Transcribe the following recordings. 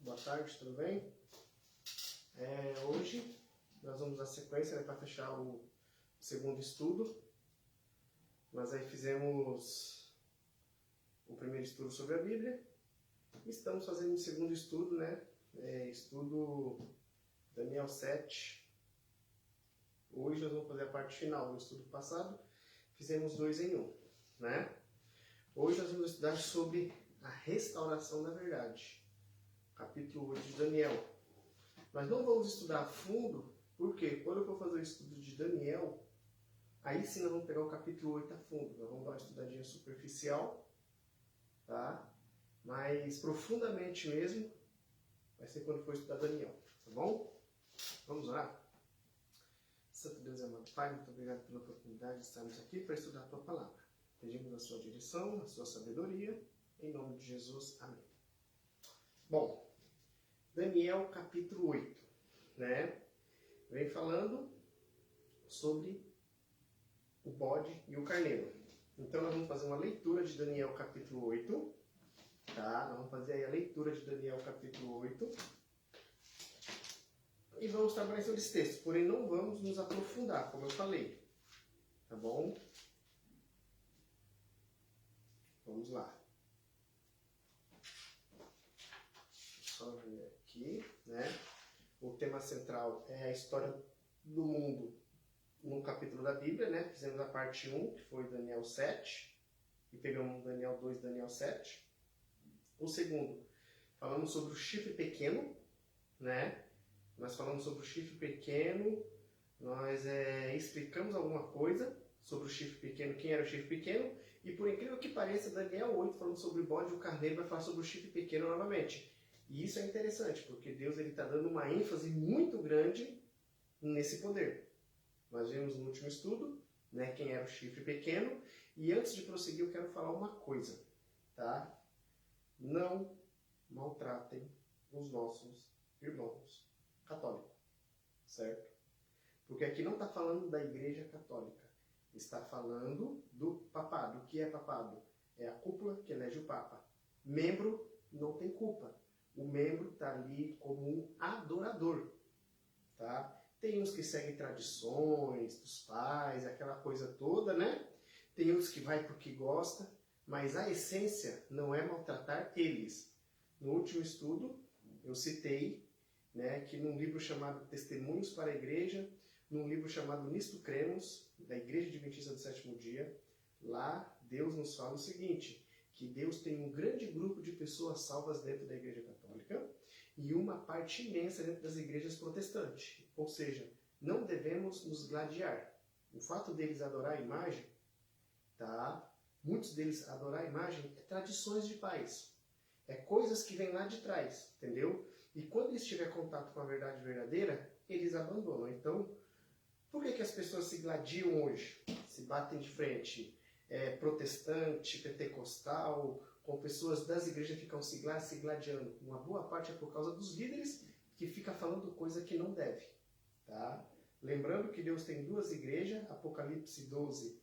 Boa tarde, tudo bem? Hoje nós vamos dar sequência, para fechar o segundo estudo. Nós aí fizemos o primeiro estudo sobre a Bíblia. Estamos fazendo o segundo estudo, estudo Daniel 7. Hoje nós vamos fazer a parte final do estudo passado. Fizemos 2 em 1, Hoje nós vamos estudar sobre a restauração da verdade. Capítulo 8 de Daniel. Nós não vamos estudar a fundo, porque quando eu for fazer o estudo de Daniel, aí sim nós vamos pegar o capítulo 8 a fundo. Nós vamos dar uma estudadinha superficial, tá? Mas profundamente mesmo, vai ser quando for estudar Daniel, tá bom? Vamos orar? Santo Deus e amado Pai, muito obrigado pela oportunidade de estarmos aqui para estudar a Tua Palavra. Pedimos a Sua direção, a Sua sabedoria, em nome de Jesus. Amém. Bom, Daniel capítulo 8, Vem falando sobre o bode e o carneiro. Então nós vamos fazer uma leitura de Daniel capítulo 8, tá? Nós vamos fazer aí a leitura de Daniel capítulo 8. E vamos trabalhar sobre esse texto, porém não vamos nos aprofundar, como eu falei, tá bom? Vamos lá. Só ver aqui, O tema central é a história do mundo no capítulo da Bíblia, Fizemos a parte 1, que foi Daniel 7, e pegamos Daniel 2 e Daniel 7. O segundo, falamos sobre o chifre pequeno, Nós falamos sobre o chifre pequeno, nós explicamos alguma coisa sobre o chifre pequeno, quem era o chifre pequeno, e por incrível que pareça, Daniel 8, falando sobre o bode e o carneiro, vai falar sobre o chifre pequeno novamente. E isso é interessante, porque Deus está dando uma ênfase muito grande nesse poder. Nós vimos no último estudo, quem era o chifre pequeno, e antes de prosseguir eu quero falar uma coisa, tá? Não maltratem os nossos irmãos católicos, certo? Porque aqui não está falando da Igreja Católica, está falando do papado. O que é papado? É a cúpula que elege o Papa. Membro não tem culpa. O membro está ali como um adorador, tá? Tem uns que seguem tradições dos pais, aquela coisa toda, Tem uns que vai porque gosta, mas a essência não é maltratar eles. No último estudo, eu citei, que num livro chamado Testemunhos para a Igreja, num livro chamado Nisto Cremos, da Igreja Adventista do Sétimo Dia, lá Deus nos fala o seguinte, que Deus tem um grande grupo de pessoas salvas dentro da Igreja Católica e uma parte imensa dentro das igrejas protestantes. Ou seja, não devemos nos gladiar. O fato deles adorar a imagem, muitos deles adorar a imagem é tradições de pais. É coisas que vêm lá de trás, entendeu? E quando eles tiverem contato com a verdade verdadeira, eles abandonam. Então, por que as pessoas se gladiam hoje? Se batem de frente? Protestante, pentecostal, com pessoas das igrejas ficam se gladiando. Uma boa parte é por causa dos líderes que fica falando coisa que não deve, tá? Lembrando que Deus tem 2 igrejas, Apocalipse 12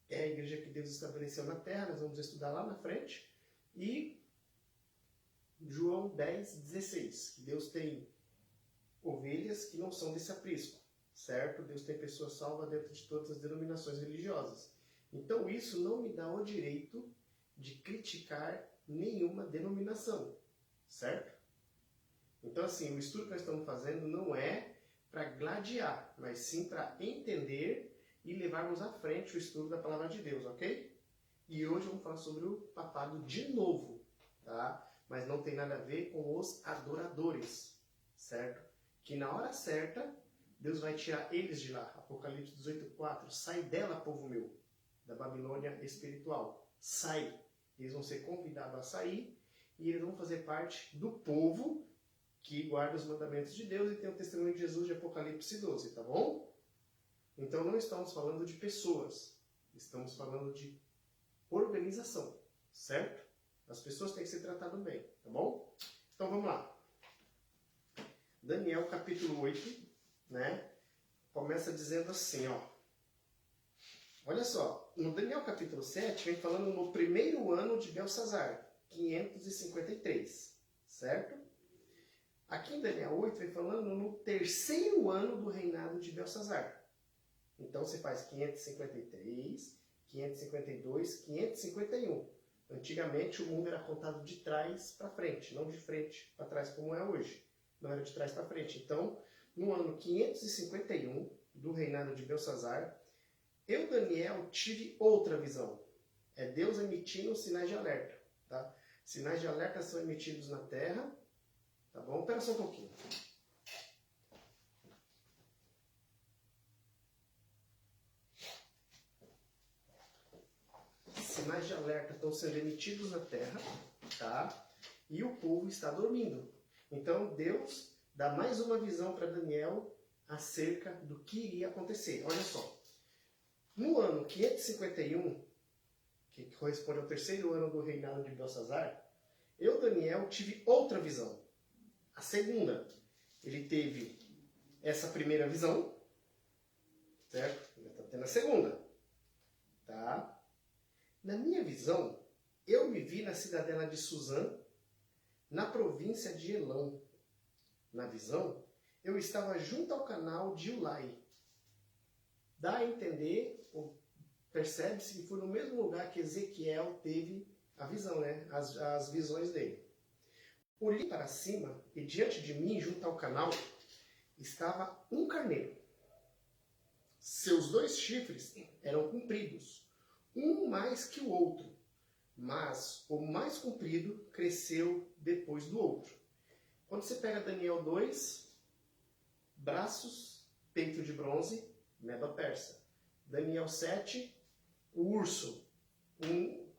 é a igreja que Deus estabeleceu na terra, nós vamos estudar lá na frente, e João 10, 16, que Deus tem ovelhas que não são desse aprisco, certo? Deus tem pessoas salvas dentro de todas as denominações religiosas. Então isso não me dá o direito de criticar nenhuma denominação, certo? Então assim, o estudo que nós estamos fazendo não é para gladiar, mas sim para entender e levarmos à frente o estudo da Palavra de Deus, ok? E hoje vamos falar sobre o papado de novo, tá? Mas não tem nada a ver com os adoradores, certo? Que na hora certa, Deus vai tirar eles de lá. Apocalipse 18:4, sai dela, povo meu, da Babilônia espiritual. Sai. Eles vão ser convidados a sair e eles vão fazer parte do povo que guarda os mandamentos de Deus e tem o testemunho de Jesus de Apocalipse 12, tá bom? Então não estamos falando de pessoas, estamos falando de organização, certo? As pessoas têm que ser tratadas bem, tá bom? Então vamos lá. Daniel capítulo 8, Começa dizendo assim, Olha só, no Daniel capítulo 7 vem falando no primeiro ano de Belsazar, 553, certo? Daniel 8 vai falando no terceiro ano do reinado de Belsazar. Então você faz 553, 552, 551. Antigamente o mundo era contado de trás para frente, não de frente para trás como é hoje. Não era de trás para frente. Então, no ano 551 do reinado de Belsazar, eu, Daniel, tive outra visão. É Deus emitindo sinais de alerta. Tá? Sinais de alerta são emitidos na terra. Tá bom? Espera só um pouquinho. Sinais de alerta estão sendo emitidos na terra, tá? E o povo está dormindo. Então Deus dá mais uma visão para Daniel acerca do que iria acontecer. Olha só. No ano 551, que corresponde ao terceiro ano do reinado de Belsazar, eu, Daniel, tive outra visão. A segunda. Ele teve essa primeira visão, certo? Ele está tendo a segunda. Tá? Na minha visão, eu me vi na cidadela de Suzã, na província de Elão. Na visão, eu estava junto ao canal de Ulai. Dá a entender, percebe-se que foi no mesmo lugar que Ezequiel teve a visão, né? As visões dele. Olhei para cima e diante de mim, junto ao canal, estava um carneiro. Seus 2 chifres eram compridos, um mais que o outro, mas o mais comprido cresceu depois do outro. Quando você pega Daniel 2, braços, peito de bronze, Medo-Persa. Daniel 7, o urso.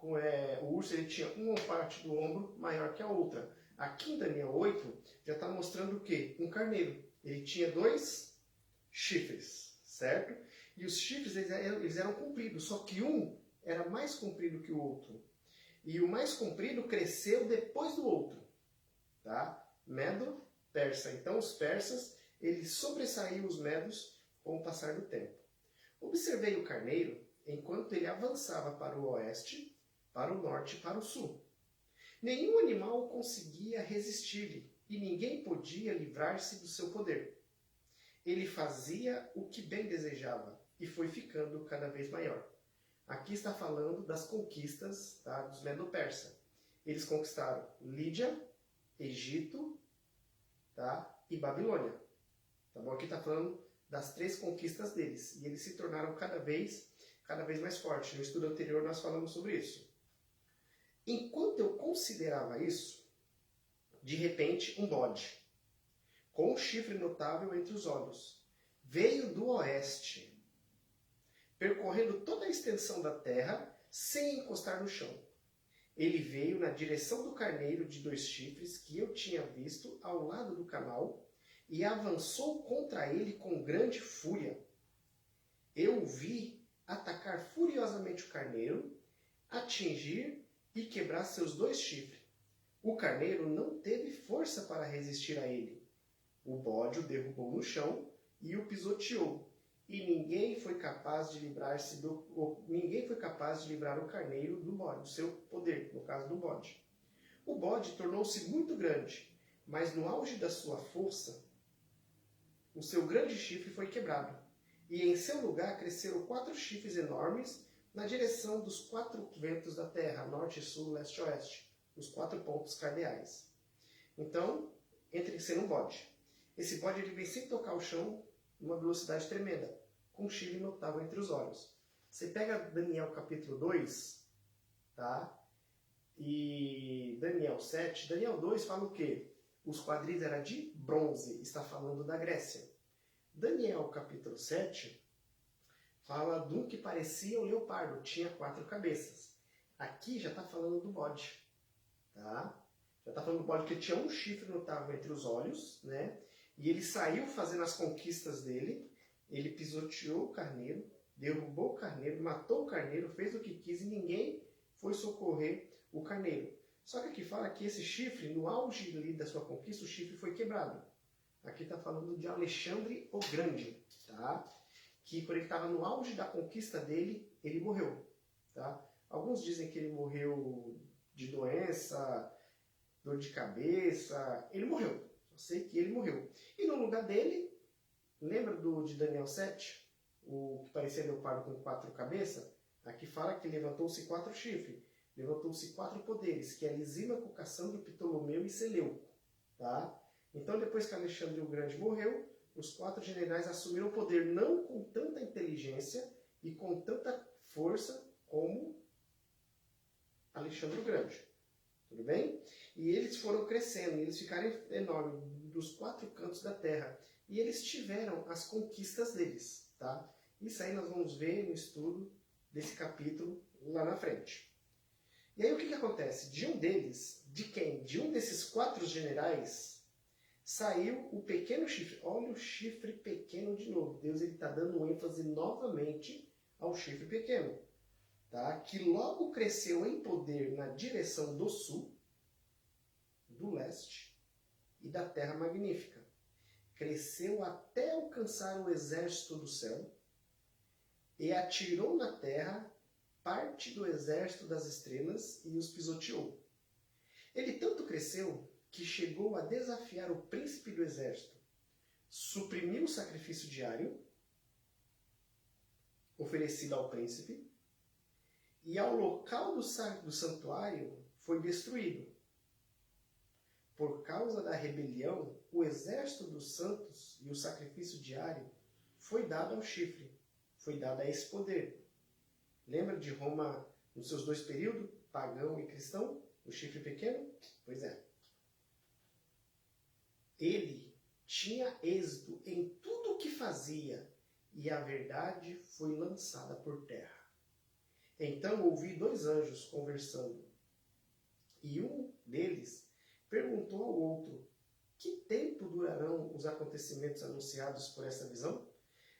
O urso ele tinha uma parte do ombro maior que a outra. Aqui em Daniel 8 já está mostrando o quê? Um carneiro. Ele tinha 2 chifres, certo? E os chifres eles eram compridos, só que um era mais comprido que o outro. E o mais comprido cresceu depois do outro. Tá? Medo, persa. Então os persas, eles sobressaíam os medos com o passar do tempo. Observei o carneiro enquanto ele avançava para o oeste, para o norte e para o sul. Nenhum animal conseguia resistir-lhe e ninguém podia livrar-se do seu poder. Ele fazia o que bem desejava e foi ficando cada vez maior. Aqui está falando das conquistas, tá, dos Medo-Persa. Eles conquistaram Lídia, Egito, tá, e Babilônia. Tá bom? Aqui está falando das 3 conquistas deles. E eles se tornaram cada vez mais fortes. No estudo anterior nós falamos sobre isso. Enquanto eu considerava isso, de repente um bode, com um chifre notável entre os olhos, veio do oeste, percorrendo toda a extensão da terra, sem encostar no chão. Ele veio na direção do carneiro de 2 chifres que eu tinha visto ao lado do canal e avançou contra ele com grande fúria. Eu o vi atacar furiosamente o carneiro, atingir e quebrar seus 2 chifres. O carneiro não teve força para resistir a ele. O bode o derrubou no chão e o pisoteou. E ninguém foi capaz de livrar o carneiro do bode, do seu poder, no caso do bode. O bode tornou-se muito grande, mas no auge da sua força, o seu grande chifre foi quebrado. E em seu lugar cresceram 4 chifres enormes na direção dos 4 ventos da terra, norte, sul, leste e oeste, os 4 pontos cardeais. Então, entre ser um bode. Esse bode ele vem sem tocar o chão, uma velocidade tremenda, com um chifre notável entre os olhos. Você pega Daniel capítulo 2, tá? E Daniel 7, Daniel 2 fala o quê? Os quadris eram de bronze, está falando da Grécia. Daniel capítulo 7 fala de um que parecia um leopardo, tinha 4 cabeças. Aqui já está falando do bode, tá? Já está falando do bode que tinha um chifre notável entre os olhos, né? E ele saiu fazendo as conquistas dele, ele pisoteou o carneiro, derrubou o carneiro, matou o carneiro, fez o que quis e ninguém foi socorrer o carneiro. Só que aqui fala que esse chifre, no auge ali da sua conquista, o chifre foi quebrado. Aqui está falando de Alexandre o Grande, tá? Que quando ele estava no auge da conquista dele, ele morreu, tá? Alguns dizem que ele morreu de doença, dor de cabeça, ele morreu. Eu sei que ele morreu. E no lugar dele, lembra de Daniel 7? O que parecia leopardo com 4 cabeças? Aqui fala que levantou-se 4 chifres. Levantou-se 4 poderes, que é Lisímaco, Cassandro, Ptolomeu e Seleuco. Tá? Então, depois que Alexandre o Grande morreu, os 4 generais assumiram o poder não com tanta inteligência e com tanta força como Alexandre o Grande. Tudo bem? E eles foram crescendo, eles ficaram enormes dos 4 cantos da terra. E eles tiveram as conquistas deles. Tá? Isso aí nós vamos ver no estudo desse capítulo lá na frente. E aí o que acontece? De um deles, de quem? De um desses 4 generais, saiu o pequeno chifre. Olha o chifre pequeno de novo. Deus está dando um ênfase novamente ao chifre pequeno. Tá? Que logo cresceu em poder na direção do sul, do leste e da terra magnífica. Cresceu até alcançar o exército do céu e atirou na terra parte do exército das estrelas e os pisoteou. Ele tanto cresceu que chegou a desafiar o príncipe do exército, suprimiu o sacrifício diário oferecido ao príncipe e ao local do santuário foi destruído. Por causa da rebelião, o exército dos santos e o sacrifício diário foi dado ao chifre, foi dado a esse poder. Lembra de Roma nos seus 2 períodos, pagão e cristão, o chifre pequeno? Pois é. Ele tinha êxito em tudo o que fazia e a verdade foi lançada por terra. Então ouvi 2 anjos conversando e um deles perguntou ao outro: que tempo durarão os acontecimentos anunciados por essa visão?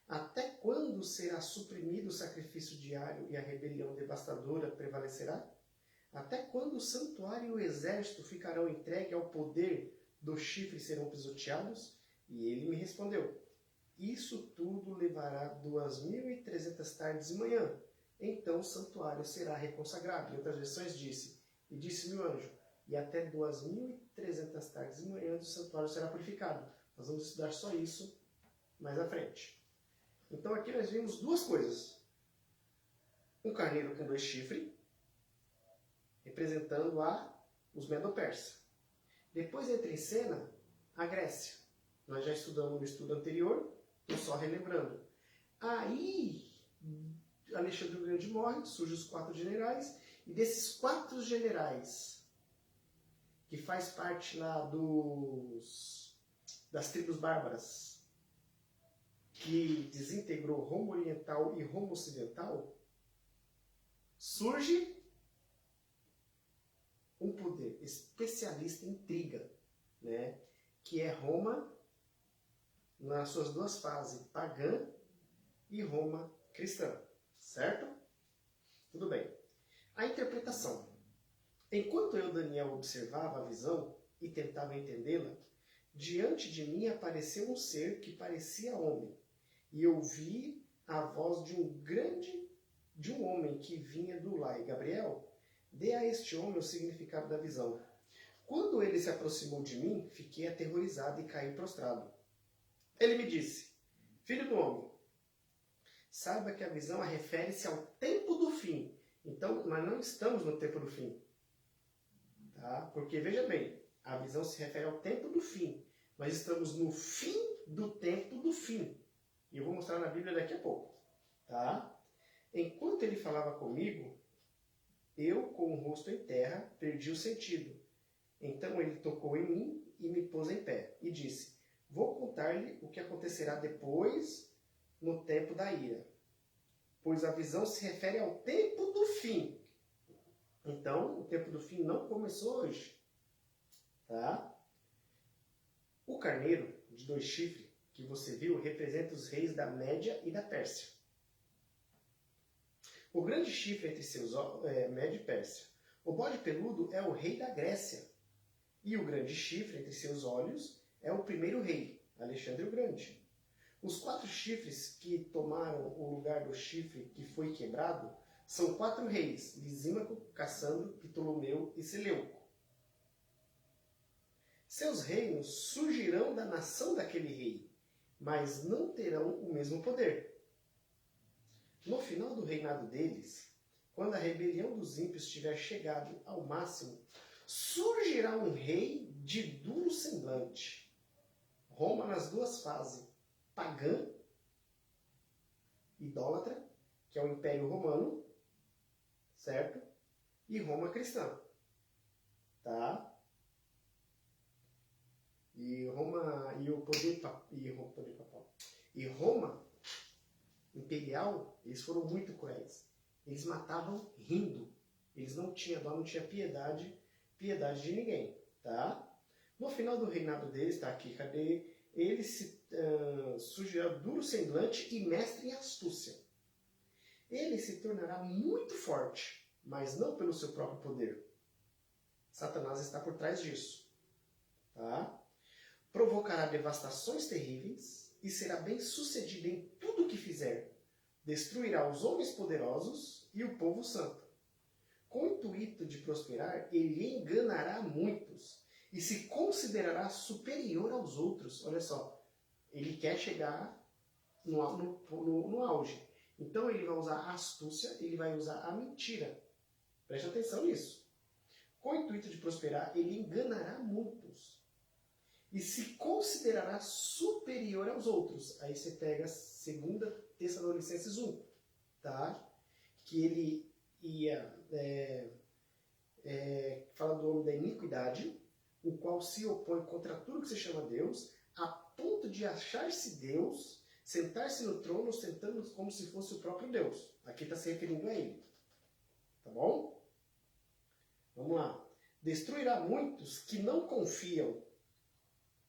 Até quando será suprimido o sacrifício diário e a rebelião devastadora prevalecerá? Até quando o santuário e o exército ficarão entregues ao poder do chifre e serão pisoteados? E ele me respondeu: isso tudo levará 2.300 tardes e manhã. Então o santuário será reconsagrado. Em outras versões e disse-me o anjo: e até 2.300 tardes e manhã o santuário será purificado. Nós vamos estudar só isso mais à frente. Então aqui nós vimos 2 coisas. Um carneiro com 2 chifres, representando os Medo-Persas. Depois entra em cena a Grécia. Nós já estudamos no estudo anterior, estou só relembrando. Aí Alexandre o Grande morre, surgem os 4 generais, e desses 4 generais, que faz parte lá das tribos bárbaras, que desintegrou Roma Oriental e Roma Ocidental, surge um poder especialista em intriga, né? Que é Roma nas suas 2 fases, pagã e Roma cristã, certo? Tudo bem. A interpretação. Enquanto eu, Daniel, observava a visão e tentava entendê-la, diante de mim apareceu um ser que parecia homem, e ouvi a voz de um homem que vinha do lá. E Gabriel, dê a este homem o significado da visão. Quando ele se aproximou de mim, fiquei aterrorizado e caí prostrado. Ele me disse: filho do homem, saiba que a visão refere-se ao tempo do fim. Então, nós não estamos no tempo do fim. Tá? Porque, veja bem, a visão se refere ao tempo do fim. Nós estamos no fim do tempo do fim. E eu vou mostrar na Bíblia daqui a pouco. Tá? Enquanto ele falava comigo, eu, com o rosto em terra, perdi o sentido. Então ele tocou em mim e me pôs em pé. E disse: vou contar-lhe o que acontecerá depois, no tempo da ira. Pois a visão se refere ao tempo do fim. Então, o tempo do fim não começou hoje. Tá? O carneiro de 2 chifres que você viu representa os reis da Média e da Pérsia. O grande chifre entre seus Média e Pérsia. O bode peludo é o rei da Grécia. E o grande chifre entre seus olhos é o primeiro rei, Alexandre o Grande. Os 4 chifres que tomaram o lugar do chifre que foi quebrado são 4 reis: Lisímaco, Cassandro, Ptolomeu e Seleuco. Seus reinos surgirão da nação daquele rei, mas não terão o mesmo poder. No final do reinado deles, quando a rebelião dos ímpios tiver chegado ao máximo, surgirá um rei de duro semblante. Roma nas duas fases, pagã, idólatra, que é o Império Romano, certo? E Roma cristã, tá? E Roma e o poder papal. E Roma imperial, eles foram muito cruéis. Eles matavam rindo. Eles não tinham dó, não tinham piedade de ninguém, tá? No final do reinado deles, tá aqui, cadê? Ele surgirá duro semblante e mestre em astúcia. Ele se tornará muito forte, mas não pelo seu próprio poder. Satanás está por trás disso, tá? Provocará devastações terríveis e será bem sucedido em tudo o que fizer. Destruirá os homens poderosos e o povo santo. Com o intuito de prosperar, ele enganará muitos e se considerará superior aos outros. Olha só, ele quer chegar no auge. Então ele vai usar a astúcia, ele vai usar a mentira. Preste atenção nisso. Com o intuito de prosperar, ele enganará muitos e se considerará superior aos outros. Aí você pega 2 Tessalonicenses 1, tá? Que ele ia fala do homem da iniquidade, o qual se opõe contra tudo que se chama Deus, a ponto de achar-se Deus, sentar-se no trono, sentando como se fosse o próprio Deus. Aqui está se referindo a ele. Tá bom? Vamos lá. Destruirá muitos que não confiam.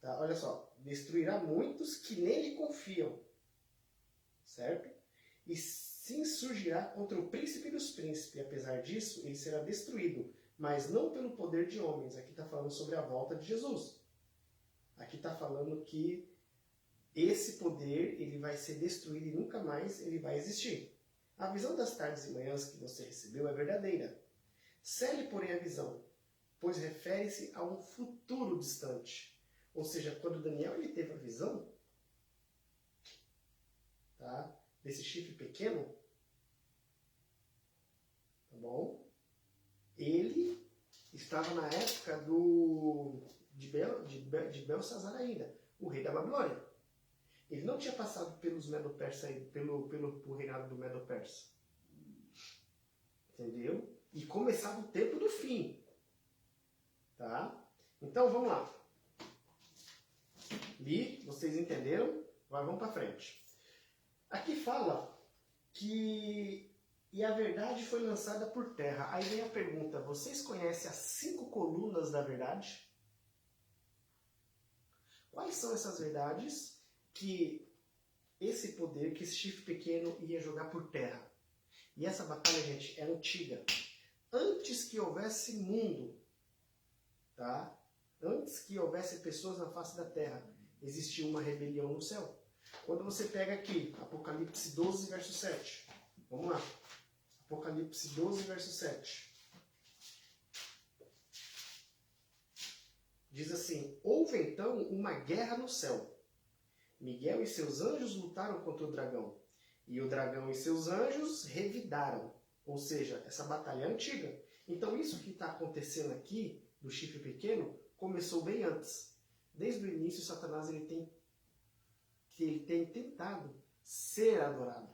Tá? Olha só. Destruirá muitos que nele confiam. Certo? E se insurgirá contra o príncipe dos príncipes. E apesar disso, ele será destruído. Mas não pelo poder de homens. Aqui está falando sobre a volta de Jesus. Aqui está falando que esse poder ele vai ser destruído e nunca mais ele vai existir. A visão das tardes e manhãs que você recebeu é verdadeira. Cele, porém, a visão, pois refere-se a um futuro distante. Ou seja, quando Daniel ele teve a visão, tá, desse chifre pequeno, tá bom? Ele estava na época de Belsazar ainda, o rei da Babilônia. Ele não tinha passado pelos Medo-Persa, pelo reinado do Medo-Persa. Entendeu? E começava o tempo do fim. Tá? Então, vamos lá. Li, vocês entenderam? Agora vamos para frente. Aqui fala que e a verdade foi lançada por terra. Aí vem a pergunta, vocês conhecem as 5 colunas da verdade? Quais são essas verdades que esse poder, que esse chifre pequeno ia jogar por terra? E essa batalha, gente, é antiga. Antes que houvesse mundo, tá? Antes que houvesse pessoas na face da terra, existia uma rebelião no céu. Quando você pega aqui, Apocalipse 12, verso 7. Vamos lá. Apocalipse 12, verso 7. Diz assim, houve então uma guerra no céu. Miguel e seus anjos lutaram contra o dragão. E o dragão e seus anjos revidaram. Ou seja, essa batalha é antiga. Então isso que está acontecendo aqui, do chifre pequeno, começou bem antes. Desde o início, Satanás ele tem tentado ser adorado.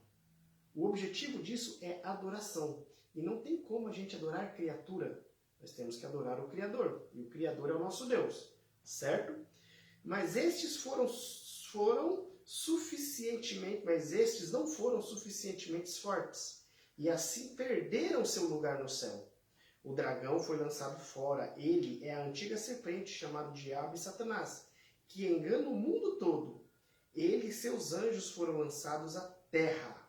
O objetivo disso é adoração. E não tem como a gente adorar criatura. Nós temos que adorar o Criador. E o Criador é o nosso Deus. Certo? Mas estes não foram suficientemente fortes. E assim perderam seu lugar no céu. O dragão foi lançado fora. Ele é a antiga serpente, chamado Diabo e Satanás, que engana o mundo todo. Ele e seus anjos foram lançados à terra.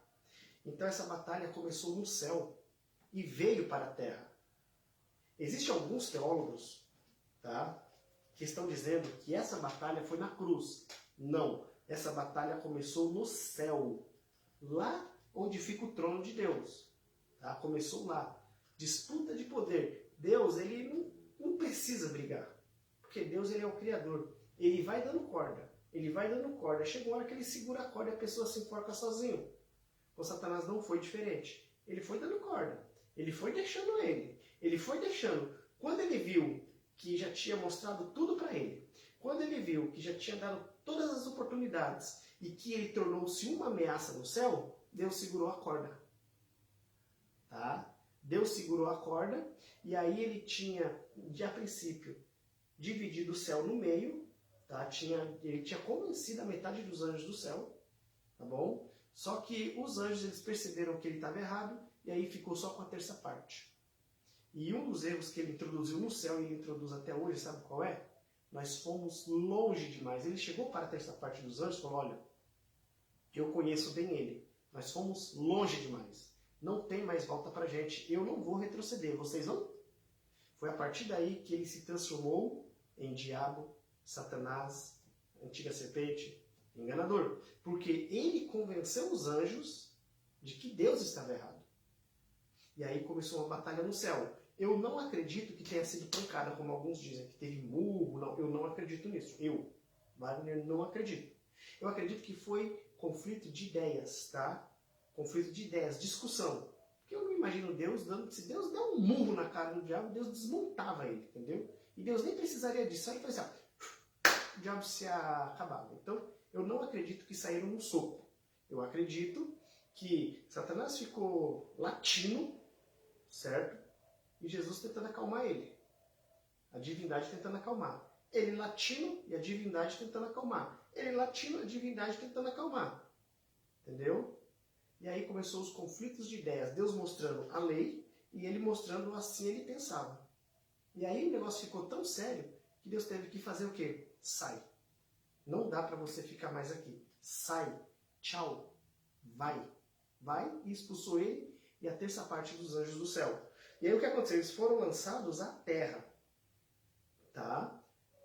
Então essa batalha começou no céu e veio para a terra. Existem alguns teólogos, tá, que estão dizendo que essa batalha foi na cruz. Não, essa batalha começou no céu, lá onde fica o trono de Deus. Tá? Começou lá. Disputa de poder. Deus ele não precisa brigar. porque Deus ele é o Criador. Ele vai dando corda. Ele vai dando corda. Chega uma hora que ele segura a corda e a pessoa se enforca sozinho. O Satanás não foi diferente. Ele foi dando corda. Ele foi deixando ele. Ele foi deixando. Quando ele viu que já tinha mostrado tudo para ele, quando ele viu que já tinha dado todas as oportunidades e que ele tornou-se uma ameaça no céu, Deus segurou a corda. Tá? Deus segurou a corda e aí ele tinha, de a princípio, dividido o céu no meio, tá? Ele tinha convencido a metade dos anjos do céu, tá bom? Só que os anjos eles perceberam que ele estava errado e aí ficou só com a terça parte. E um dos erros que ele introduziu no céu e ele introduz até hoje, sabe qual é? Nós fomos longe demais. Ele chegou para a terça parte dos anjos e falou, olha, eu conheço bem ele. Nós fomos longe demais. Não tem mais volta pra gente. Eu não vou retroceder. Vocês vão? Foi a partir daí que ele se transformou em diabo, Satanás, antiga serpente, enganador. Porque ele convenceu os anjos de que Deus estava errado. E aí começou uma batalha no céu. Eu não acredito que tenha sido pancada, como alguns dizem, que teve murro. Não, eu não acredito nisso. Eu, Wagner, não acredito. Eu acredito que foi conflito de ideias, tá? Conflito de ideias, discussão. Porque eu não imagino Deus dando... Se Deus der um murro na cara do diabo, Deus desmontava ele, entendeu? E Deus nem precisaria disso. Só ele fazia assim, o diabo se acabava. Então, eu não acredito que saíram no soco. Eu acredito que Satanás ficou latindo, certo? E Jesus tentando acalmar ele. A divindade tentando acalmar. Ele latindo e a divindade tentando acalmar. Ele latindo e a divindade tentando acalmar. Entendeu? E aí começou os conflitos de ideias. Deus mostrando a lei e ele mostrando assim ele pensava. E aí o negócio ficou tão sério que Deus teve que fazer o quê? Sai. Não dá para você ficar mais aqui. Sai. Tchau. Vai. Vai e expulsou ele e a terça parte dos anjos do céu. E aí o que aconteceu? Eles foram lançados à terra. Tá?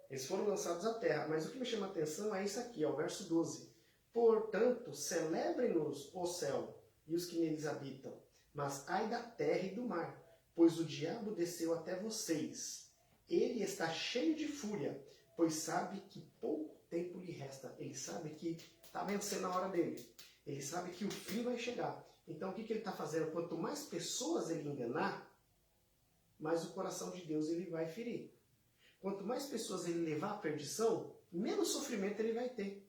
Eles foram lançados à terra. Mas o que me chama a atenção é isso aqui, ó, o verso 12. Portanto, celebrem-nos o céu e os que neles habitam. Mas ai da terra e do mar, pois o diabo desceu até vocês. Ele está cheio de fúria, pois sabe que pouco tempo lhe resta. Ele sabe que está vencendo a hora dele. Ele sabe que o fim vai chegar. Então o que ele está fazendo? Quanto mais pessoas ele enganar, mais o coração de Deus ele vai ferir. Quanto mais pessoas ele levar à perdição, menos sofrimento ele vai ter.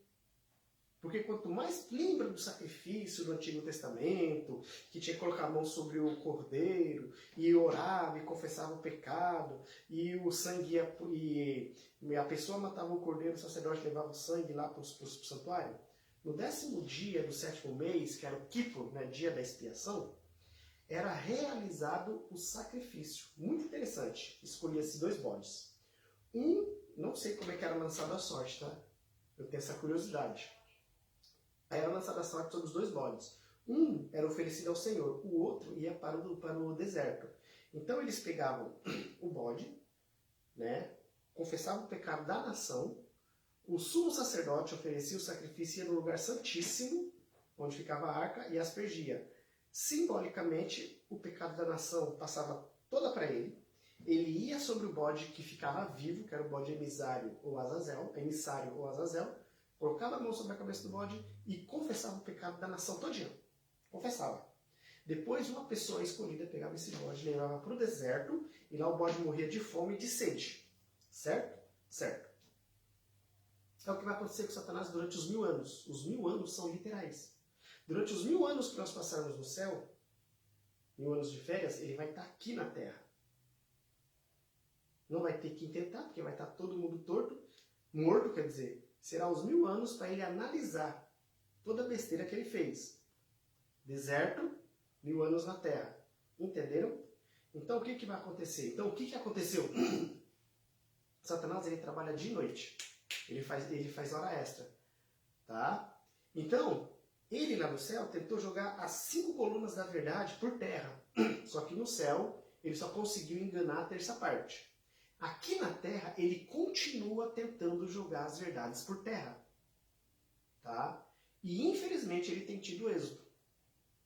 Porque quanto mais lembra do sacrifício do Antigo Testamento, que tinha que colocar a mão sobre o cordeiro, e orava e confessava o pecado, e o sangue e a pessoa matava o cordeiro, o sacerdote levava o sangue lá para o santuário. No 10º dia do 7º mês, que era o Kippur, né, dia da expiação, era realizado o sacrifício. Muito interessante. Escolhia-se 2 bodes. Não sei como é que era lançado a sorte, tá? Eu tenho essa curiosidade. Aí era lançada a sorte sobre os 2 bodes. Um era oferecido ao Senhor, o outro ia para o deserto. Então eles pegavam o bode, né, confessavam o pecado da nação, o sumo sacerdote oferecia o sacrifício, ia no lugar santíssimo, onde ficava a arca, e aspergia. Simbolicamente, o pecado da nação passava toda para ele. Ele ia sobre o bode que ficava vivo, que era o bode emissário ou Azazel, colocava a mão sobre a cabeça do bode e confessava o pecado da nação todinha. Confessava. Depois, uma pessoa escolhida pegava esse bode, levava para o deserto, e lá o bode morria de fome e de sede. Certo? Certo. É o que vai acontecer com Satanás durante os 1000 anos. Os 1000 anos são literais. Durante os 1000 anos que nós passarmos no céu, 1000 anos de férias, ele vai estar aqui na terra. Não vai ter que intentar, porque vai estar todo mundo morto, quer dizer, será os 1000 anos para ele analisar toda a besteira que ele fez. Deserto, 1000 anos na terra. Entenderam? Então o que vai acontecer? Então o que aconteceu? Satanás ele trabalha de noite. Ele faz hora extra. Tá? Então, ele lá no céu tentou jogar as 5 colunas da verdade por terra. Só que no céu ele só conseguiu enganar a terça parte. Aqui na terra, ele continua tentando jogar as verdades por terra. Tá? E, infelizmente, ele tem tido êxito.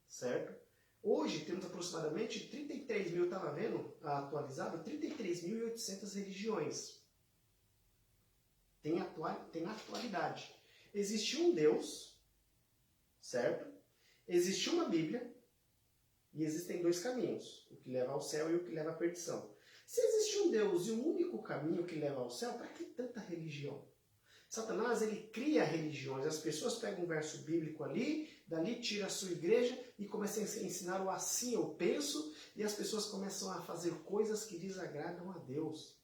Certo? Hoje, temos aproximadamente 33 mil, eu estava vendo, atualizado, 33.800 religiões. tem atualidade. Existe um Deus, certo? Existe uma Bíblia e existem dois caminhos, o que leva ao céu e o que leva à perdição. Se existe um Deus e um único caminho que leva ao céu, para que tanta religião? Satanás, ele cria religiões. As pessoas pegam um verso bíblico ali, dali tira a sua igreja e começam a ensinar o assim eu penso, e as pessoas começam a fazer coisas que desagradam a Deus.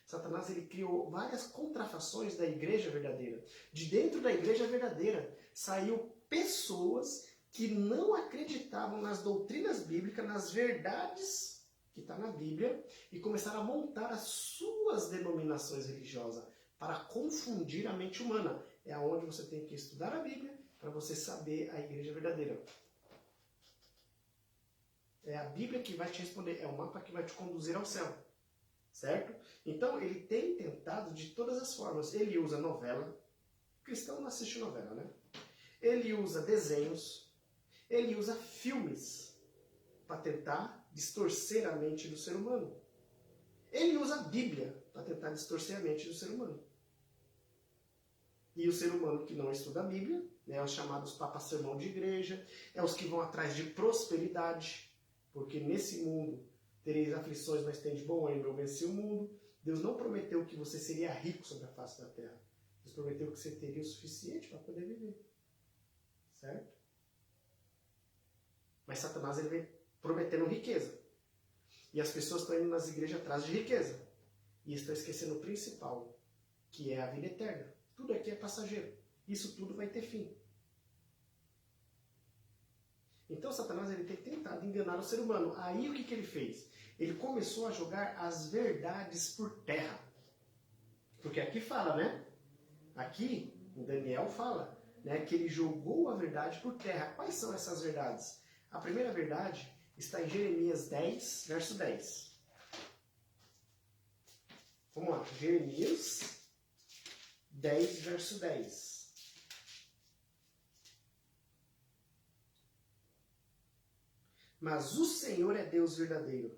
Satanás, ele criou várias contrafações da igreja verdadeira. De dentro da igreja verdadeira saiu pessoas que não acreditavam nas doutrinas bíblicas, nas verdades que está na Bíblia, e começaram a montar as suas denominações religiosas para confundir a mente humana. É onde você tem que estudar a Bíblia para você saber a igreja verdadeira. É a Bíblia que vai te responder, é o mapa que vai te conduzir ao céu. Certo? Então, ele tem tentado de todas as formas. Ele usa novela. O cristão não assiste novela, né? Ele usa desenhos. Ele usa filmes para tentar distorcer a mente do ser humano. Ele usa a Bíblia para tentar distorcer a mente do ser humano. E o ser humano que não estuda a Bíblia, né, os chamados papa-sermão de igreja, é os que vão atrás de prosperidade, porque nesse mundo tereis aflições, mas tende bom ânimo, eu venci o mundo. Deus não prometeu que você seria rico sobre a face da terra. Deus prometeu que você teria o suficiente para poder viver. Certo? Mas Satanás, ele vem prometendo riqueza. E as pessoas estão indo nas igrejas atrás de riqueza. E estão esquecendo o principal, que é a vida eterna. Tudo aqui é passageiro. Isso tudo vai ter fim. Então Satanás, ele tem tentado enganar o ser humano. Aí o que ele fez? Ele começou a jogar as verdades por terra. Porque aqui fala, né? Aqui, o Daniel fala, né, que ele jogou a verdade por terra. Quais são essas verdades? A primeira verdade está em Jeremias 10, verso 10. Vamos lá, Jeremias 10, verso 10. Mas o Senhor é Deus verdadeiro.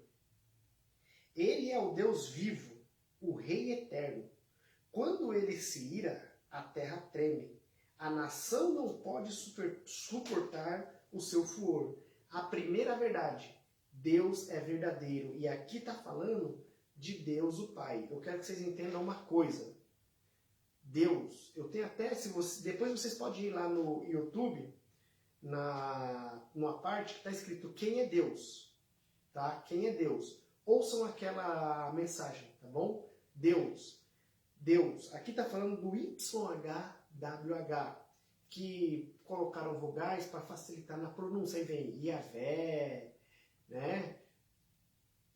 Ele é o Deus vivo, o Rei eterno. Quando ele se ira, a terra treme. A nação não pode suportar o seu furor. A primeira verdade, Deus é verdadeiro. E aqui está falando de Deus o Pai. Eu quero que vocês entendam uma coisa. Deus, eu tenho até, depois vocês podem ir lá no YouTube, numa parte que está escrito quem é Deus. Tá? Quem é Deus? Ouçam aquela mensagem, tá bom? Deus. Deus. Aqui está falando do YHWH, que colocaram vogais para facilitar na pronúncia. Aí vem Yahvé, né?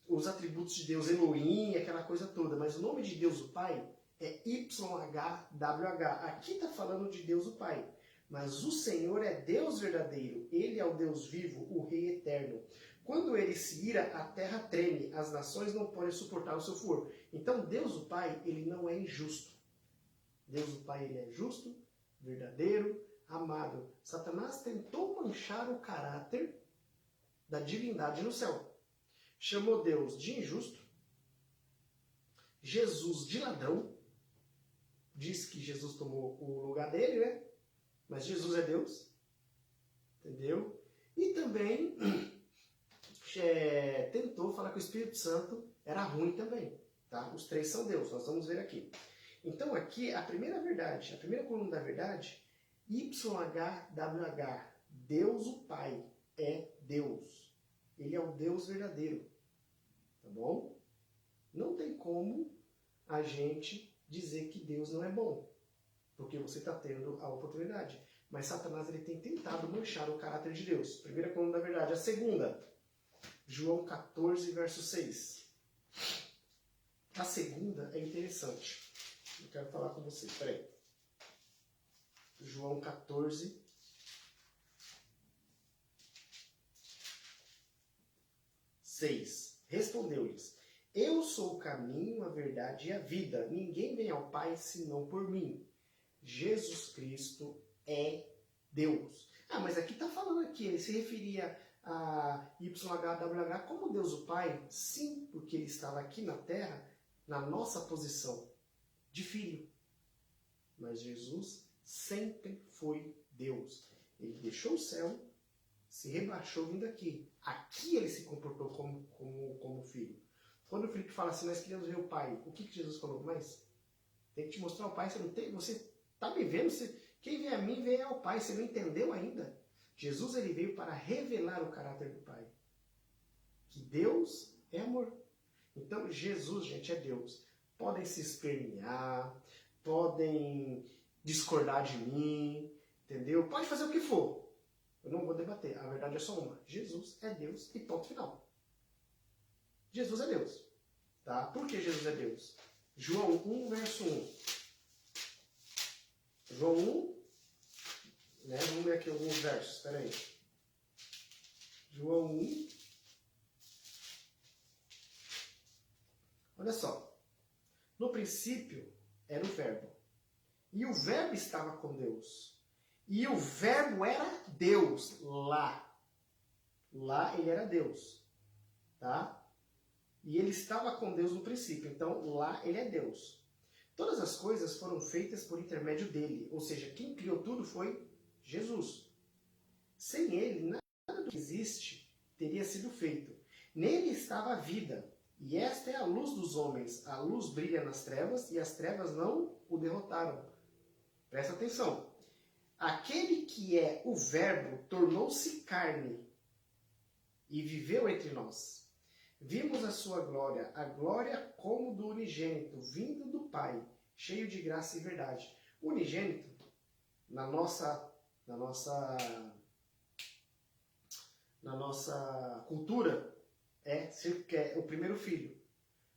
Os atributos de Deus, Elohim, aquela coisa toda. Mas o nome de Deus o Pai é YHWH. Aqui está falando de Deus o Pai. Mas o Senhor é Deus verdadeiro. Ele é o Deus vivo, o Rei eterno. Quando ele se ira, a terra treme. As nações não podem suportar o seu furor. Então, Deus o Pai, ele não é injusto. Deus o Pai, ele é justo, verdadeiro, amável. Satanás tentou manchar o caráter da divindade no céu. Chamou Deus de injusto, Jesus de ladrão, diz que Jesus tomou o lugar dele, né? Mas Jesus é Deus, entendeu? E também tentou falar que o Espírito Santo era ruim também, tá? Os três são Deus, nós vamos ver aqui. Então aqui, a primeira verdade, a primeira coluna da verdade, YHWH, Deus o Pai é Deus. Ele é o Deus verdadeiro, tá bom? Não tem como a gente dizer que Deus não é bom, porque você está tendo a oportunidade. Mas Satanás, ele tem tentado manchar o caráter de Deus. Primeira coluna da verdade. A segunda, João 14, verso 6. A segunda é interessante. Eu quero falar com vocês. Peraí. João 14, 6. Respondeu-lhes: Eu sou o caminho, a verdade e a vida. Ninguém vem ao Pai senão por mim. Jesus Cristo é Deus. Ah, mas aqui está falando aqui, ele se referia a YHWH como Deus o Pai? Sim, porque ele estava aqui na Terra, na nossa posição de filho. Mas Jesus sempre foi Deus. Ele deixou o céu, se rebaixou vindo aqui. Aqui ele se comportou como filho. Quando o Felipe fala assim, nós queremos ver o Pai, o que Jesus falou? Mas tem que te mostrar o Pai, você está me vendo? Quem vê a mim vê ao Pai, você não entendeu ainda? Jesus ele veio para revelar o caráter do Pai. Que Deus é amor. Então Jesus, gente, é Deus. Podem se espernear, podem discordar de mim, entendeu? Pode fazer o que for. Eu não vou debater. A verdade é só uma. Jesus é Deus e ponto final. Jesus é Deus. Tá? Por que Jesus é Deus? João 1, verso 1. João 1, né? Vamos ler aqui alguns versos. Espera aí. João 1. Olha só. No princípio era o Verbo. E o Verbo estava com Deus. E o Verbo era Deus. Lá. Lá ele era Deus. Tá? E ele estava com Deus no princípio. Então lá ele é Deus. Todas as coisas foram feitas por intermédio dele. Ou seja, quem criou tudo foi Jesus. Sem ele, nada do que existe teria sido feito. Nele estava a vida. E esta é a luz dos homens. A luz brilha nas trevas e as trevas não o derrotaram. Presta atenção. Aquele que é o Verbo tornou-se carne e viveu entre nós. Vimos a sua glória, a glória como do unigênito, vindo do Pai, cheio de graça e verdade. O unigênito, na nossa cultura, é o primeiro filho.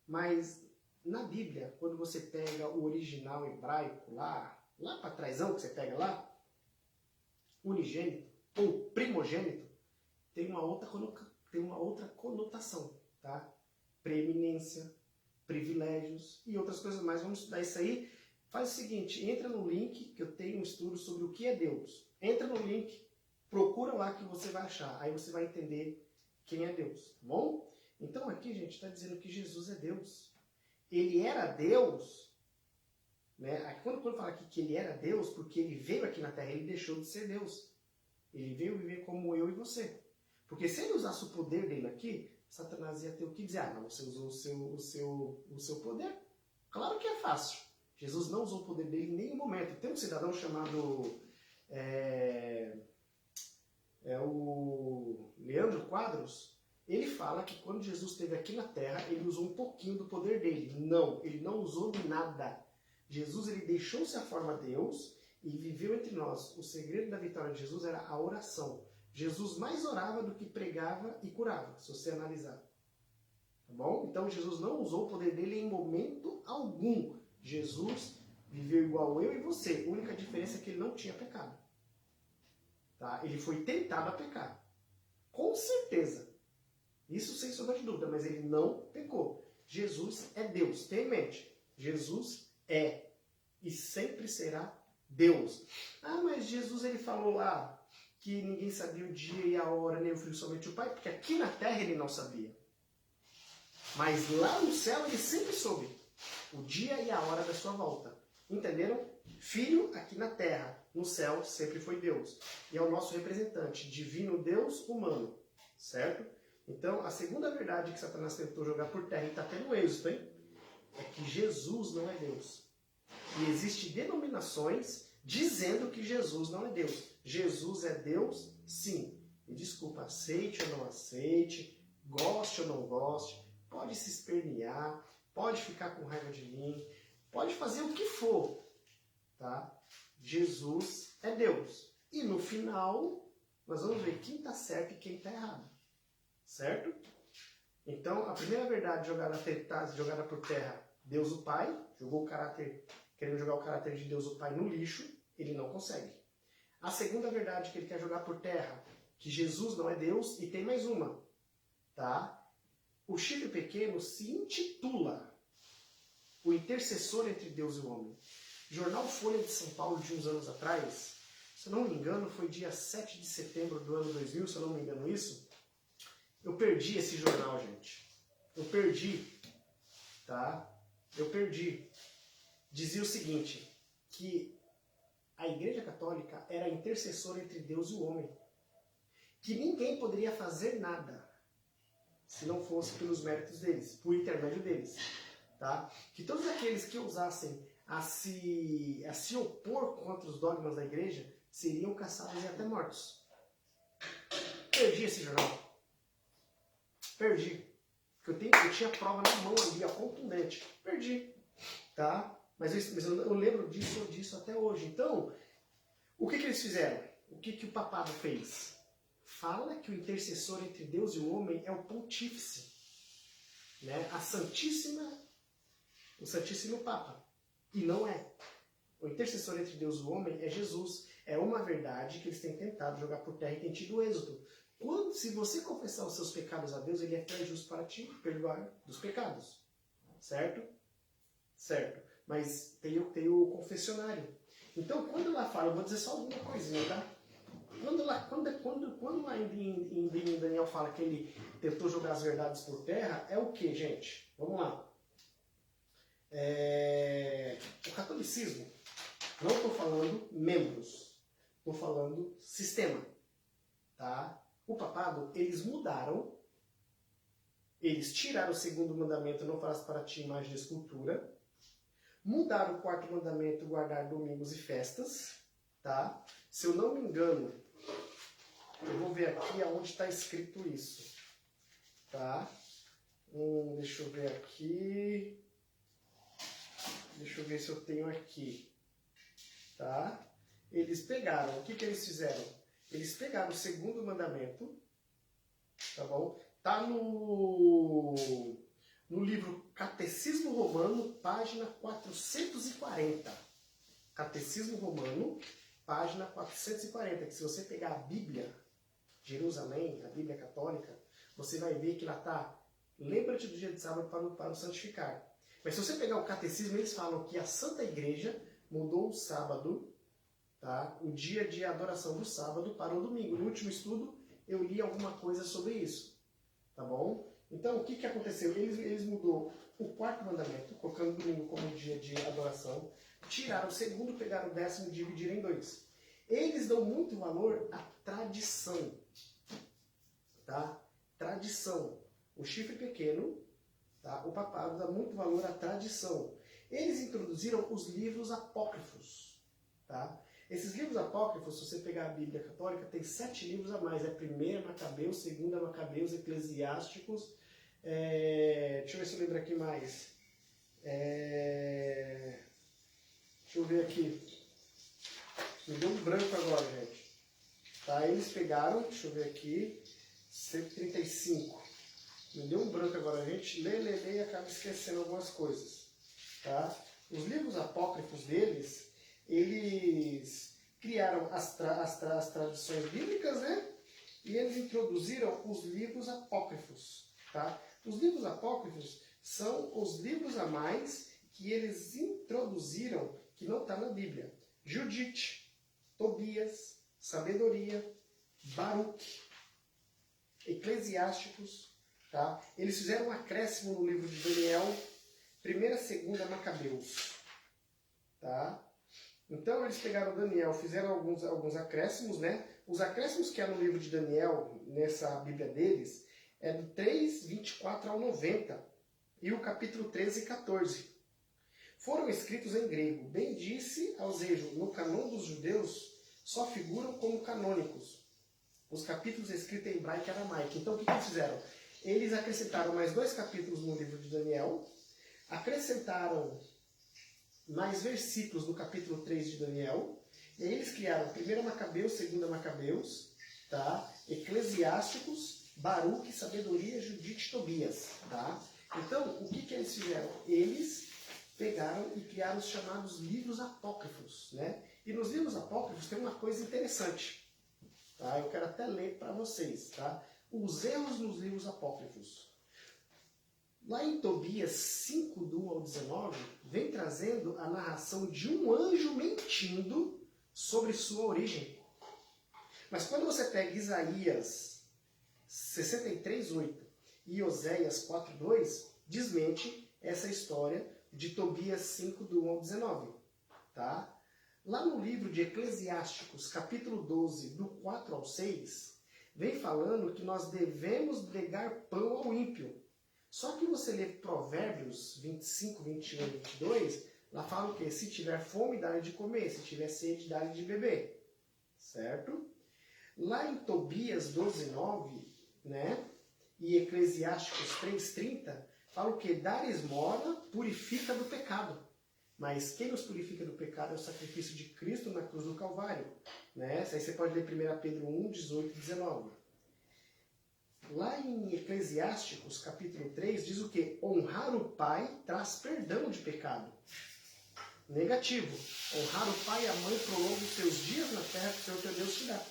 Mas na Bíblia, quando você pega o original hebraico lá para trásão que você pega lá, unigênito ou primogênito tem uma outra conotação, tá? Preeminência, privilégios e outras coisas mais. Vamos estudar isso aí. Faz o seguinte, entra no link que eu tenho um estudo sobre o que é Deus. Entra no link, procura lá que você vai achar. Aí você vai entender quem é Deus, tá bom? Então aqui, gente, está dizendo que Jesus é Deus. Ele era Deus, né? Quando fala aqui que ele era Deus, porque ele veio aqui na Terra, ele deixou de ser Deus. Ele veio viver como eu e você. Porque se ele usasse o poder dele aqui, Satanás ia ter o que dizer. Ah, não, você usou o seu poder. Claro que é fácil. Jesus não usou o poder dele em nenhum momento. Tem um cidadão chamado o Leandro Quadros. Ele fala que quando Jesus esteve aqui na Terra, ele usou um pouquinho do poder dele. Não, ele não usou nada. Jesus ele deixou-se a forma de Deus e viveu entre nós. O segredo da vitória de Jesus era a oração. Jesus mais orava do que pregava e curava, se você analisar. Tá bom? Então Jesus não usou o poder dele em momento algum. Jesus viveu igual eu e você. A única diferença é que ele não tinha pecado. Tá? Ele foi tentado a pecar. Com certeza. Isso sem sombra de dúvida, mas ele não pecou. Jesus é Deus. Tenha em mente. Jesus é e sempre será Deus. Ah, mas Jesus ele falou lá que ninguém sabia o dia e a hora, nem o Filho, somente o Pai, porque aqui na Terra ele não sabia. Mas lá no céu ele sempre soube o dia e a hora da sua volta. Entenderam? Filho aqui na Terra, no céu sempre foi Deus. E é o nosso representante, divino Deus humano. Certo? Então, a segunda verdade que Satanás tentou jogar por terra e está tendo êxito, hein? É que Jesus não é Deus. E existem denominações dizendo que Jesus não é Deus. Jesus é Deus, sim. E desculpa, aceite ou não aceite, goste ou não goste, pode se espernear, pode ficar com raiva de mim, pode fazer o que for, tá? Jesus é Deus. E no final, nós vamos ver quem está certo e quem está errado. Certo? Então, a primeira verdade jogada por terra, Deus o Pai, querendo jogar o caráter de Deus o Pai no lixo, ele não consegue. A segunda verdade que ele quer jogar por terra, que Jesus não é Deus, e tem mais uma, tá? O chifre pequeno se intitula o intercessor entre Deus e o homem. Jornal Folha de São Paulo de uns anos atrás, se eu não me engano, foi dia 7 de setembro do ano 2000, se eu não me engano isso. Eu perdi esse jornal, gente. Eu perdi, tá? Eu perdi. Dizia o seguinte, que a Igreja Católica era a intercessora entre Deus e o homem. Que ninguém poderia fazer nada se não fosse pelos méritos deles, por intermédio deles. Tá? Que todos aqueles que ousassem a se opor contra os dogmas da Igreja seriam caçados e até mortos. Perdi esse jornal. Perdi. Porque eu tinha prova na mão ali, contundente. Perdi. Tá? Mas eu lembro disso até hoje. Então, o que eles fizeram? O que o papado fez? Fala que o intercessor entre Deus e o homem é o pontífice. Né? O Santíssimo Papa. E não é. O intercessor entre Deus e o homem é Jesus. É uma verdade que eles têm tentado jogar por terra e têm tido êxito. Se você confessar os seus pecados a Deus, ele é fiel e justo para te perdoar dos pecados. Certo? Certo. Mas tem o confessionário. Então, quando ela fala, eu vou dizer só alguma coisinha, tá? Quando lá em Daniel fala que ele tentou jogar as verdades por terra, é o que, gente? Vamos lá. O catolicismo, não estou falando membros, estou falando sistema. Tá? O papado, eles mudaram, eles tiraram o segundo mandamento, não farás para ti imagem de escultura, mudaram o quarto mandamento, guardar domingos e festas. Tá? Se eu não me engano, eu vou ver aqui aonde está escrito isso. Tá? Deixa eu ver aqui. Deixa eu ver se eu tenho aqui. Tá? Eles pegaram, o que eles fizeram? Eles pegaram o segundo mandamento, tá bom? Tá no livro Catecismo Romano, página 440. Catecismo Romano, página 440, que se você pegar a Bíblia, Jerusalém, a Bíblia Católica, você vai ver que lá está, lembra-te do dia de sábado para o santificar. Mas se você pegar o catecismo, eles falam que a Santa Igreja mudou o sábado, tá? O dia de adoração do sábado para o domingo. No último estudo, eu li alguma coisa sobre isso. Tá bom? Então, o que aconteceu? Eles mudou o quarto mandamento, colocando o domingo como dia de adoração. Tiraram o segundo, pegaram o 10º e dividiram em 2. Eles dão muito valor à tradição. Tá? Tradição. O chifre pequeno, tá? O papado dá muito valor à tradição. Eles introduziram os livros apócrifos. Tá? Esses livros apócrifos, se você pegar a Bíblia Católica, tem 7 livros a mais. É 1 Macabeus, 2 Macabeus, Eclesiásticos. Deixa eu ver se eu lembro aqui mais. Deixa eu ver aqui. Me deu um branco agora, gente. Tá? Eles pegaram, deixa eu ver aqui, 135. Me deu um branco agora, gente. Lê e acaba esquecendo algumas coisas. Tá? Os livros apócrifos deles, eles criaram as tradições bíblicas, né? E eles introduziram os livros apócrifos. Tá? Os livros apócrifos são os livros a mais que eles introduziram que não está na Bíblia. Judite, Tobias, Sabedoria, Baruque, Eclesiásticos. Tá? Eles fizeram um acréscimo no livro de Daniel, 1ª e 2ª Macabeus. Tá? Então eles pegaram Daniel, fizeram alguns acréscimos, né? Os acréscimos que há no livro de Daniel, nessa Bíblia deles, é do 3, 24 ao 90 e o capítulo 13 e 14. Foram escritos em grego. Bem disse Alzejo, no canon dos judeus só figuram como canônicos os capítulos escritos em hebraico e aramaico. Então o que eles fizeram? Eles acrescentaram mais 2 capítulos no livro de Daniel, acrescentaram mais versículos no capítulo 3 de Daniel, e aí eles criaram 1 Macabeus, 2 Macabeus, tá? Eclesiásticos, Baruque, Sabedoria, Judite e Tobias. Tá? Então, o que eles fizeram? Eles pegaram e criaram os chamados livros apócrifos. Né? E nos livros apócrifos tem uma coisa interessante. Tá? Eu quero até ler para vocês. Tá? Os erros nos livros apócrifos. Lá em Tobias 5, do 1 ao 19, vem trazendo a narração de um anjo mentindo sobre sua origem. Mas quando você pega Isaías 63:8 e Oséias 4:2, desmente essa história de Tobias 5, do 1 ao 19. Tá? Lá no livro de Eclesiásticos, capítulo 12, do 4 ao 6, vem falando que nós devemos negar pão ao ímpio. Só que você lê Provérbios 25, 21 e 22, lá fala o quê? Se tiver fome, dá-lhe de comer. Se tiver sede, dá-lhe de beber. Certo? Lá em Tobias 12, 9, né? E Eclesiásticos 3,30, fala o quê? Dar esmola purifica do pecado. Mas quem nos purifica do pecado é o sacrifício de Cristo na cruz do Calvário. Né? Isso aí você pode ler 1 Pedro 1, 18 e 19. Lá em Eclesiásticos, capítulo 3, diz o quê? Honrar o pai traz perdão de pecado. Negativo. Honrar o pai e a mãe prolonga os seus dias na terra que o Senhor teu Deus te dá.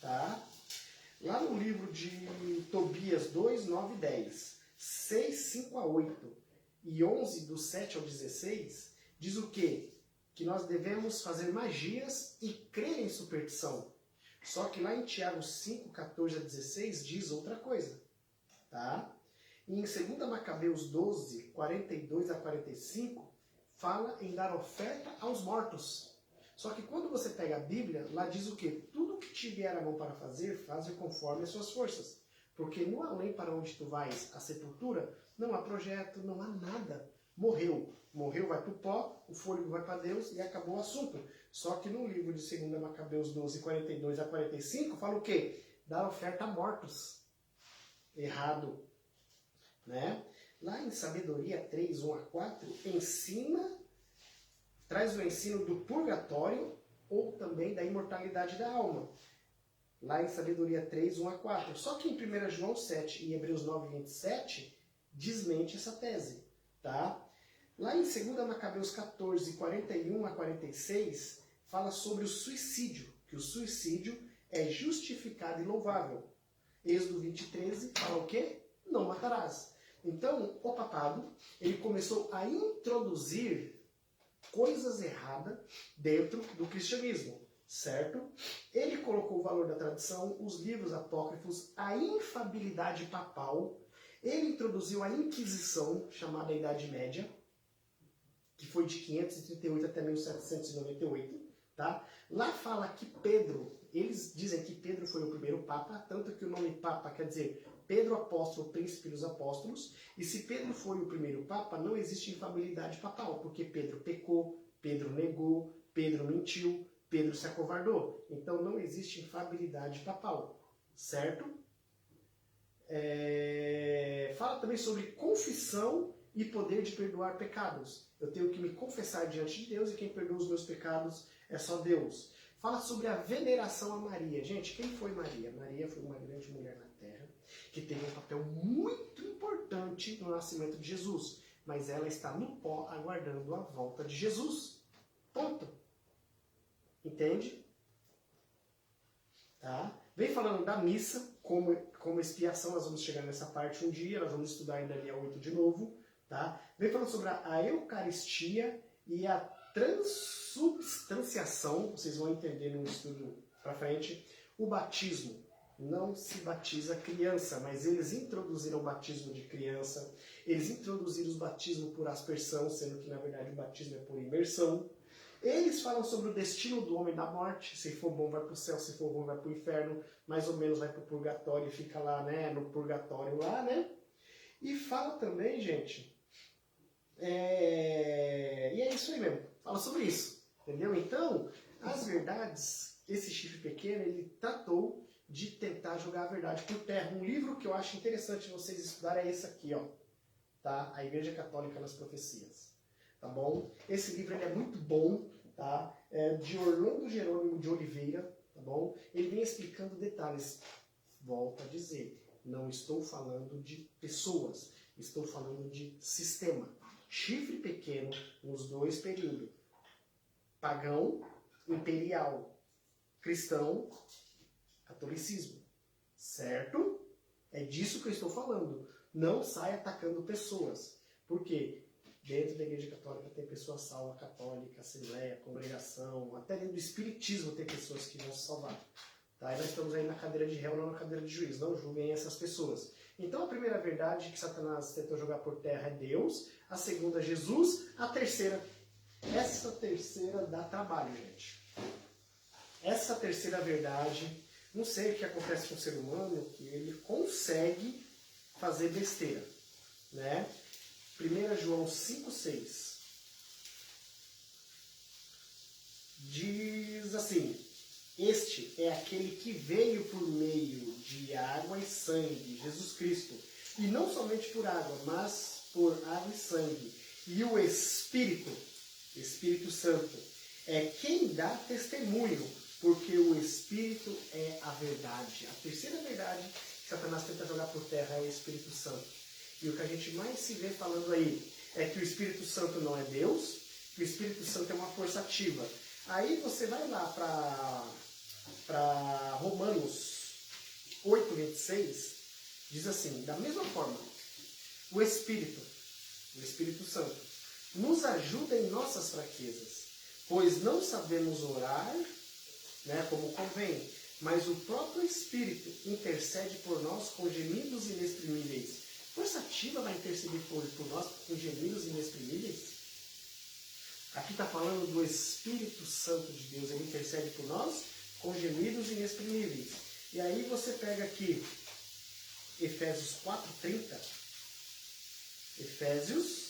Tá? Lá no livro de Tobias 2, 9 e 10, 6, 5 a 8 e 11, do 7 ao 16, diz o quê? Que nós devemos fazer magias e crer em superstição. Só que lá em Tiago 5, 14 a 16, diz outra coisa. Tá? E em 2 Macabeus 12, 42 a 45, fala em dar oferta aos mortos. Só que quando você pega a Bíblia, lá diz o quê? Tudo que te vier a mão para fazer, faze conforme as suas forças. Porque no além para onde tu vais, a sepultura, não há projeto, não há nada. Morreu. Morreu, vai para o pó, o fôlego vai para Deus e acabou o assunto. Só que no livro de 2 Macabeus 12, 42 a 45, fala o quê? Dar oferta a mortos. Errado. Né? Lá em Sabedoria 3, 1 a 4, traz o ensino do purgatório ou também da imortalidade da alma. Lá em Sabedoria 3, 1 a 4. Só que em 1 João 7 e Hebreus 9, 27, desmente essa tese. Tá? Lá em 2 Macabeus 14, 41 a 46, fala sobre o suicídio, que o suicídio é justificado e louvável. Êxodo 20, 13 fala o quê? Não matarás. Então, o papado, ele começou a introduzir coisas erradas dentro do cristianismo, certo? Ele colocou o valor da tradição, os livros apócrifos, a infabilidade papal, ele introduziu a Inquisição, chamada Idade Média, que foi de 538 até 1798, tá? Lá fala que Pedro, eles dizem que Pedro foi o primeiro papa, tanto que o nome papa quer dizer Pedro Apóstolo, Príncipe dos Apóstolos, e se Pedro foi o primeiro papa, não existe infabilidade papal, porque Pedro pecou, Pedro negou, Pedro mentiu, Pedro se acovardou. Então não existe infabilidade papal, certo? Fala também sobre confissão e poder de perdoar pecados. Eu tenho que me confessar diante de Deus e quem perdoa os meus pecados é só Deus. Fala sobre a veneração a Maria. Gente, quem foi Maria? Maria foi uma grande mulher na Terra que teve um papel muito importante no nascimento de Jesus. Mas ela está no pó aguardando a volta de Jesus. Ponto. Entende? Tá? Vem falando da missa como expiação. Nós vamos chegar nessa parte um dia. Nós vamos estudar em Daniel 8 de novo. Tá? Vem falando sobre a Eucaristia e a transubstanciação. Vocês vão entender no estudo para frente. O batismo. Não se batiza criança, mas eles introduziram o batismo de criança. Eles introduziram o batismo por aspersão, sendo que na verdade o batismo é por imersão. Eles falam sobre o destino do homem da morte. Se for bom vai para o céu, se for ruim vai para o inferno. Mais ou menos vai para o purgatório e fica lá, né, no purgatório lá, né? E fala também, gente, e é isso aí mesmo. Fala sobre isso, entendeu? Então, as verdades, esse chifre pequeno, ele tratou de tentar jogar a verdade por terra. Um livro que eu acho interessante vocês estudarem é esse aqui, ó, tá? A Igreja Católica nas Profecias, tá bom? Esse livro ele é muito bom, tá? É de Orlando Jerônimo de Oliveira, tá bom? Ele vem explicando detalhes. Volto a dizer, não estou falando de pessoas, estou falando de sistema. Chifre pequeno nos dois períodos. Pagão, imperial, cristão, catolicismo. Certo? É disso que eu estou falando. Não sai atacando pessoas. Por quê? Dentro da Igreja Católica tem pessoas salvas, católica, assembleia, congregação, até dentro do espiritismo tem pessoas que vão se salvar. Tá? E nós estamos aí na cadeira de réu, não na cadeira de juiz. Não julguem essas pessoas. Então a primeira verdade que Satanás tentou jogar por terra é Deus, a segunda Jesus, a terceira Essa terceira dá trabalho, gente. Essa terceira verdade, não sei o que acontece com o ser humano, que ele consegue fazer besteira, né? 1 João 5,6 diz assim: este é aquele que veio por meio de água e sangue, Jesus Cristo, e não somente por água, mas por água e sangue. E o Espírito Santo, é quem dá testemunho, porque o Espírito é a verdade. A terceira verdade que Satanás tenta jogar por terra é o Espírito Santo. E o que a gente mais se vê falando aí é que o Espírito Santo não é Deus, que o Espírito Santo é uma força ativa. Aí você vai lá para Romanos 8,26, diz assim: da mesma forma, o Espírito Santo, nos ajuda em nossas fraquezas, pois não sabemos orar, né, como convém, mas o próprio Espírito intercede por nós com gemidos inexprimíveis. Força ativa vai interceder por nós com gemidos inexprimíveis? Aqui está falando do Espírito Santo de Deus, ele intercede por nós com gemidos inexprimíveis. E aí você pega aqui Efésios 4,30. Efésios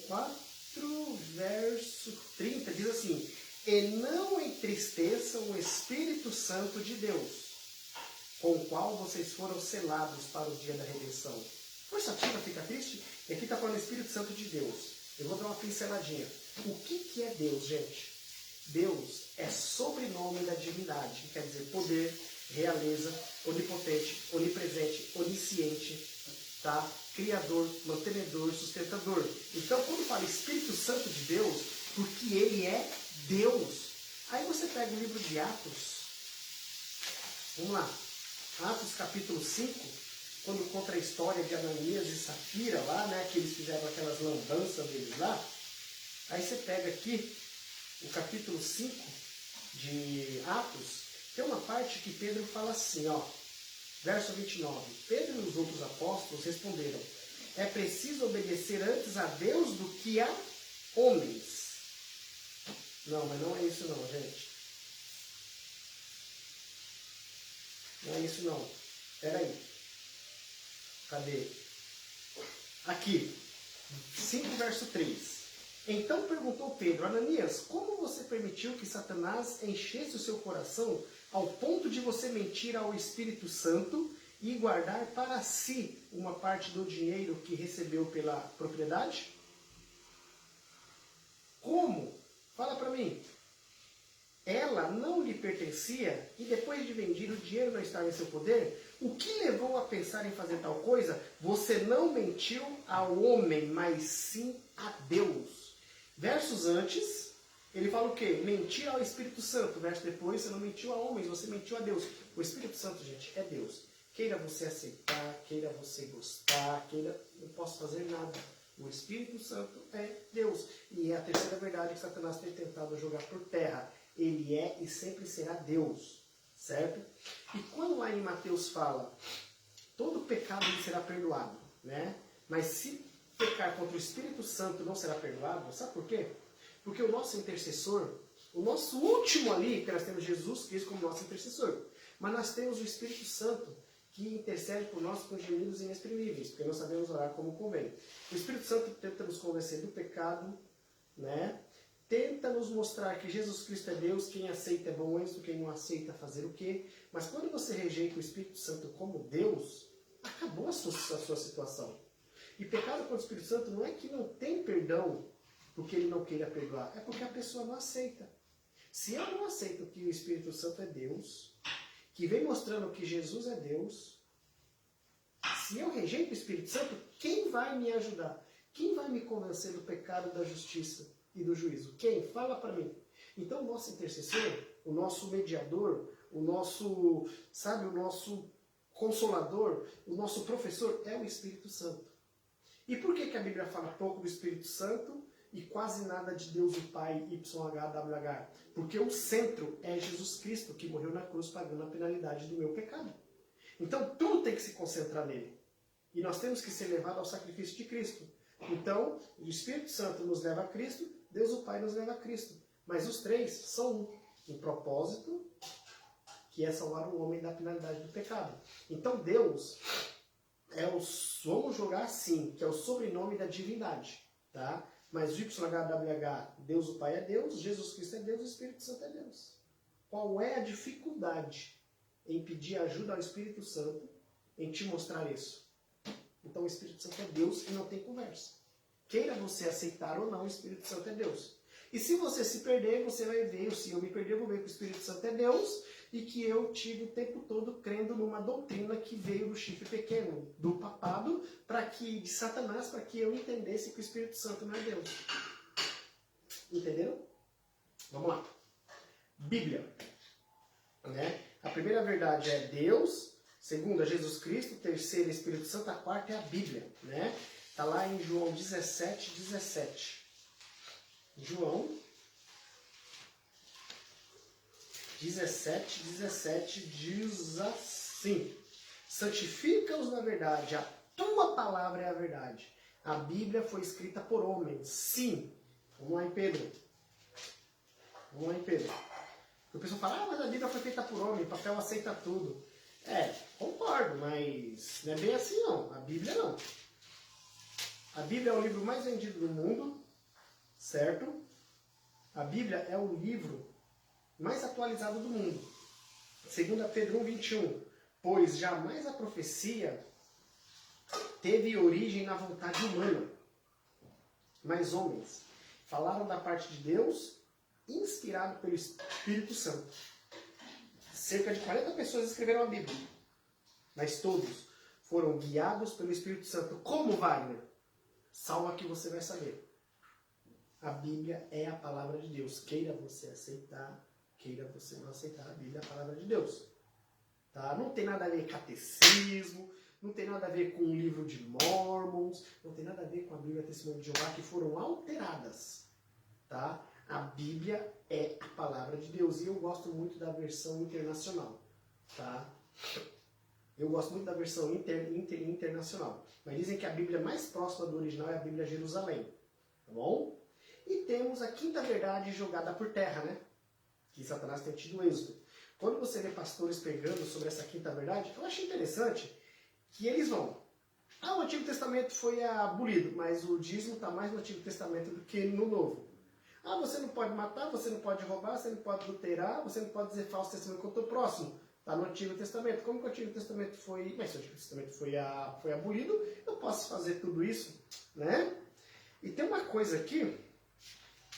4, verso 30, diz assim: e não entristeçam o Espírito Santo de Deus, com o qual vocês foram selados para o dia da redenção. Força ativa fica triste? E aqui está falando o Espírito Santo de Deus. Eu vou dar uma pinceladinha. O que é Deus, gente? Deus é sobrenome da divindade, que quer dizer poder, realeza, onipotente, onipresente, onisciente, tá? Criador, mantenedor, sustentador. Então, quando fala Espírito Santo de Deus, porque ele é Deus. Aí você pega o livro de Atos. Vamos lá. Atos capítulo 5. Quando conta a história de Ananias e Safira lá, né, que eles fizeram aquelas lambanças deles lá. Aí você pega aqui o capítulo 5 de Atos, tem uma parte que Pedro fala assim, ó, verso 29. Pedro e os outros apóstolos responderam: é preciso obedecer antes a Deus do que a homens. Não, mas não é isso não, gente. Não é isso não. Espera aí. Cadê? Aqui, 5 verso 3. Então perguntou Pedro: Ananias, como você permitiu que Satanás enchesse o seu coração ao ponto de você mentir ao Espírito Santo e guardar para si uma parte do dinheiro que recebeu pela propriedade? Como? Fala para mim. Ela não lhe pertencia e depois de vendido o dinheiro não estava em seu poder? O que levou a pensar em fazer tal coisa? Você não mentiu ao homem, mas sim a Deus. Versos antes, ele fala o quê? Mentir ao Espírito Santo. Verso depois, você não mentiu a homens, você mentiu a Deus. O Espírito Santo, gente, é Deus. Queira você aceitar, queira você gostar, queira... não posso fazer nada. O Espírito Santo é Deus. E é a terceira verdade que Satanás tem tentado jogar por terra. Ele é e sempre será Deus, certo? E quando lá em Mateus fala, todo pecado lhe será perdoado, né? Mas se pecar contra o Espírito Santo não será perdoado, sabe por quê? Porque o nosso intercessor, o nosso último ali, que nós temos Jesus Cristo como nosso intercessor, mas nós temos o Espírito Santo, que intercede por nós com gemidos inexprimíveis, porque nós sabemos orar como convém. O Espírito Santo tenta nos convencer do pecado, né? Tenta nos mostrar que Jesus Cristo é Deus, quem aceita é bom antes do quem não aceita fazer o quê? Mas quando você rejeita o Espírito Santo como Deus, acabou a sua situação. E pecado contra o Espírito Santo não é que não tem perdão porque ele não queira perdoar, é porque a pessoa não aceita. Se eu não aceito que o Espírito Santo é Deus, que vem mostrando que Jesus é Deus, se eu rejeito o Espírito Santo, quem vai me ajudar? Quem vai me convencer do pecado, da justiça e do juízo? Quem? Fala para mim. Então o nosso intercessor, o nosso mediador, o nosso, sabe, o nosso consolador, o nosso professor é o Espírito Santo. E por que a Bíblia fala pouco do Espírito Santo e quase nada de Deus o Pai, YHWH? Porque o centro é Jesus Cristo, que morreu na cruz pagando a penalidade do meu pecado. Então tudo tem que se concentrar nele. E nós temos que ser levados ao sacrifício de Cristo. Então, o Espírito Santo nos leva a Cristo, Deus o Pai nos leva a Cristo. Mas os três são um propósito, que é salvar o homem da penalidade do pecado. Então Deus vamos jogar assim, que é o sobrenome da divindade, tá? Mas YHWH, Deus o Pai é Deus, Jesus Cristo é Deus, o Espírito Santo é Deus. Qual é a dificuldade em pedir ajuda ao Espírito Santo em te mostrar isso? Então o Espírito Santo é Deus e não tem conversa. Queira você aceitar ou não, o Espírito Santo é Deus. E se você se perder, você vai ver, se eu me perder, eu vou ver que o Espírito Santo é Deus e que eu tive o tempo todo crendo numa doutrina que veio do chifre pequeno, do papado, de Satanás, para que eu entendesse que o Espírito Santo não é Deus. Entenderam? Vamos lá. Bíblia. Né? A primeira verdade é Deus, segunda, Jesus Cristo, terceira, Espírito Santo, a quarta é a Bíblia. Né? Está lá em João 17, 17. João 17, 17 diz assim: santifica-os na verdade, a tua palavra é a verdade. A Bíblia foi escrita por homens. Sim. Vamos lá em Pedro. Vamos lá em Pedro. O pessoal fala, mas a Bíblia foi feita por homem, papel aceita tudo. Concordo, mas não é bem assim não. A Bíblia não. A Bíblia é o livro mais vendido do mundo, certo? A Bíblia é o livro mais atualizado do mundo. 2 Pedro 1, 21. Pois jamais a profecia teve origem na vontade humana, mas homens falaram da parte de Deus, inspirado pelo Espírito Santo. Cerca de 40 pessoas escreveram a Bíblia, mas todos foram guiados pelo Espírito Santo. Como, Wagner? Salva que você vai saber. A Bíblia é a palavra de Deus. Queira você aceitar, queira você não aceitar, a Bíblia é a palavra de Deus. Tá? Não tem nada a ver com catecismo, não tem nada a ver com o livro de Mormons, não tem nada a ver com a Bíblia Testemunho de Jeová, que foram alteradas. Tá? A Bíblia é a palavra de Deus. E eu gosto muito da versão internacional. Tá? Eu gosto muito da versão internacional. Mas dizem que a Bíblia mais próxima do original é a Bíblia Jerusalém. Tá bom? E temos a quinta verdade jogada por terra, né? Que Satanás tem tido êxito. Quando você vê pastores pregando sobre essa quinta verdade, eu acho interessante que eles vão. O Antigo Testamento foi abolido, mas o dízimo está mais no Antigo Testamento do que no Novo. Você não pode matar, você não pode roubar, você não pode adulterar, você não pode dizer falso testemunho contra o próximo. Está no Antigo Testamento. Como que o Antigo Testamento foi... Mas se o Antigo Testamento foi abolido, eu posso fazer tudo isso, né? E tem uma coisa aqui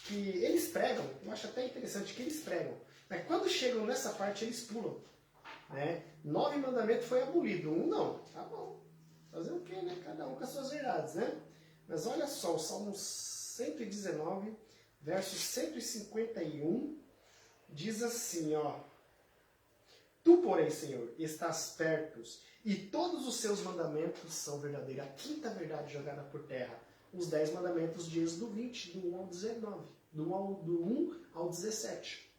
que eles pregam, eu acho até interessante que eles pregam. Mas quando chegam nessa parte, eles pulam. Né? 9 mandamentos foi abolido, 1 não. Tá bom. Fazer o quê, né? Cada um com as suas verdades, né? Mas olha só, o Salmo 119, verso 151, diz assim, ó. Tu, porém, Senhor, estás perto, e todos os seus mandamentos são verdadeiros. A quinta verdade jogada por terra. Os 10 mandamentos de Êxodo 20, do 1 ao 19. Do 1 ao 17.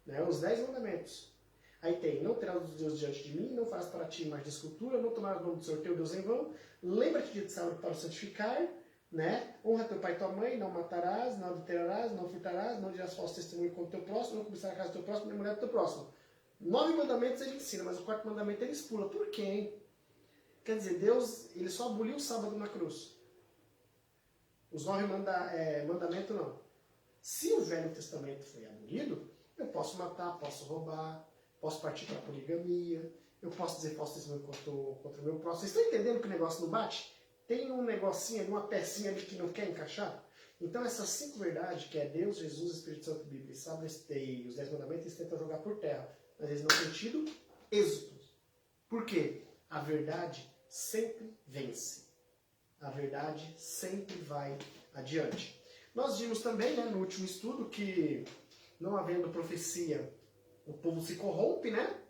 Né? Os 10 mandamentos. Aí tem, não terás os deuses diante de mim, não farás para ti imagem de escultura, não tomarás o nome do Senhor teu Deus em vão, lembra-te de sábado para o santificar, né? Honra teu pai e tua mãe, não matarás, não adulterarás, não furtarás, não dirás falso testemunho contra o teu próximo, não cobiçarás a casa do teu próximo, nem a mulher do teu próximo. 9 mandamentos ele ensina, mas o 4º mandamento ele expula. Por quê, hein? Quer dizer, Deus ele só aboliu o sábado na cruz. Os 9 mandamentos não. Se o Velho Testamento foi abolido, eu posso matar, posso roubar, posso partir para a poligamia, eu posso dizer falso testemunho contra o meu próximo. Vocês estão entendendo que o negócio não bate? Tem um negocinho ali, uma pecinha ali que não quer encaixar? Então essas 5 verdades, que é Deus, Jesus, Espírito Santo, Bíblia, sábado e os 10 mandamentos, eles tentam jogar por terra. Mas eles não têm tido êxito. Por quê? A verdade sempre vence. A verdade sempre vai adiante. Nós vimos também, né, no último estudo, que não havendo profecia, o povo se corrompe, né?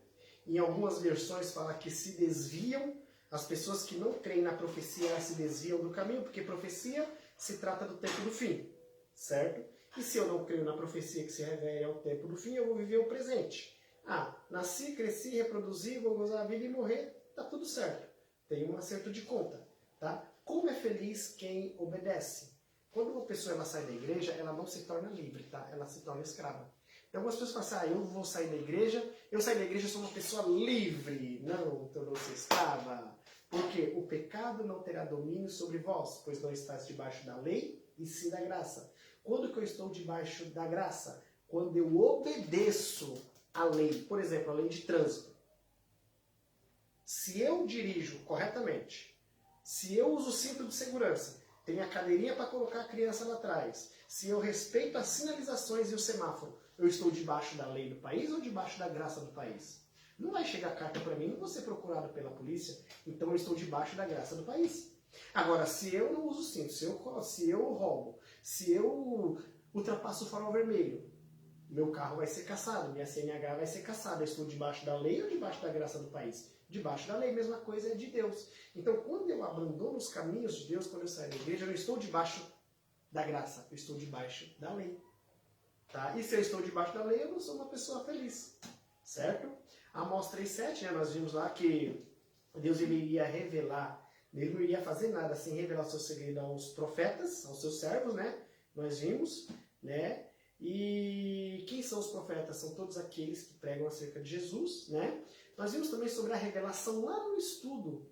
Em algumas versões fala que se desviam. As pessoas que não creem na profecia, elas se desviam do caminho, porque profecia se trata do tempo do fim, certo? E se eu não creio na profecia que se refere ao tempo do fim, eu vou viver o presente. Nasci, cresci, reproduzi, vou gozar a vida e morrer, tá tudo certo. Tem um acerto de conta, tá? Como é feliz quem obedece. Quando uma pessoa ela sai da igreja, ela não se torna livre, tá? Ela se torna escrava. Então algumas pessoas falam assim, eu vou sair da igreja, eu saí da igreja, eu sou uma pessoa livre. Não, então não se escrava. Porque o pecado não terá domínio sobre vós, pois não estás debaixo da lei, e sim da graça. Quando que eu estou debaixo da graça? Quando eu obedeço a lei. Por exemplo, a lei de trânsito. Se eu dirijo corretamente, se eu uso o cinto de segurança, tenho a cadeirinha para colocar a criança lá atrás, se eu respeito as sinalizações e o semáforo, eu estou debaixo da lei do país ou debaixo da graça do país? Não vai chegar carta para mim, não vou ser procurado pela polícia, então eu estou debaixo da graça do país. Agora, se eu não uso cinto, se eu roubo, se eu ultrapasso o farol vermelho, meu carro vai ser cassado, minha CNH vai ser cassada. Eu estou debaixo da lei ou debaixo da graça do país? Debaixo da lei, mesma coisa é de Deus. Então, quando eu abandono os caminhos de Deus, quando eu saio da igreja, eu não estou debaixo da graça, eu estou debaixo da lei. Tá? E se eu estou debaixo da lei, eu não sou uma pessoa feliz. Certo? Amós 3,7, né, nós vimos lá que Deus ele iria revelar, ele não iria fazer nada sem revelar o seu segredo aos profetas, aos seus servos, né? Nós vimos, né? E quem são os profetas? São todos aqueles que pregam acerca de Jesus, né? Nós vimos também sobre a revelação lá no estudo,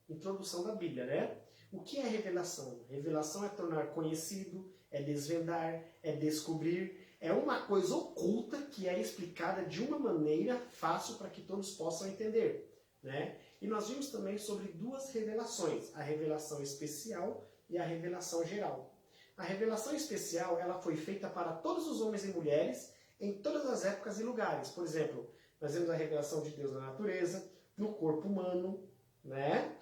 introdução da Bíblia, né? O que é revelação? Revelação é tornar conhecido, é desvendar, é descobrir, é uma coisa oculta que é explicada de uma maneira fácil para que todos possam entender, né? E nós vimos também sobre duas revelações, a revelação especial e a revelação geral. A revelação especial ela foi feita para todos os homens e mulheres em todas as épocas e lugares. Por exemplo, nós vemos a revelação de Deus na natureza, no corpo humano, né?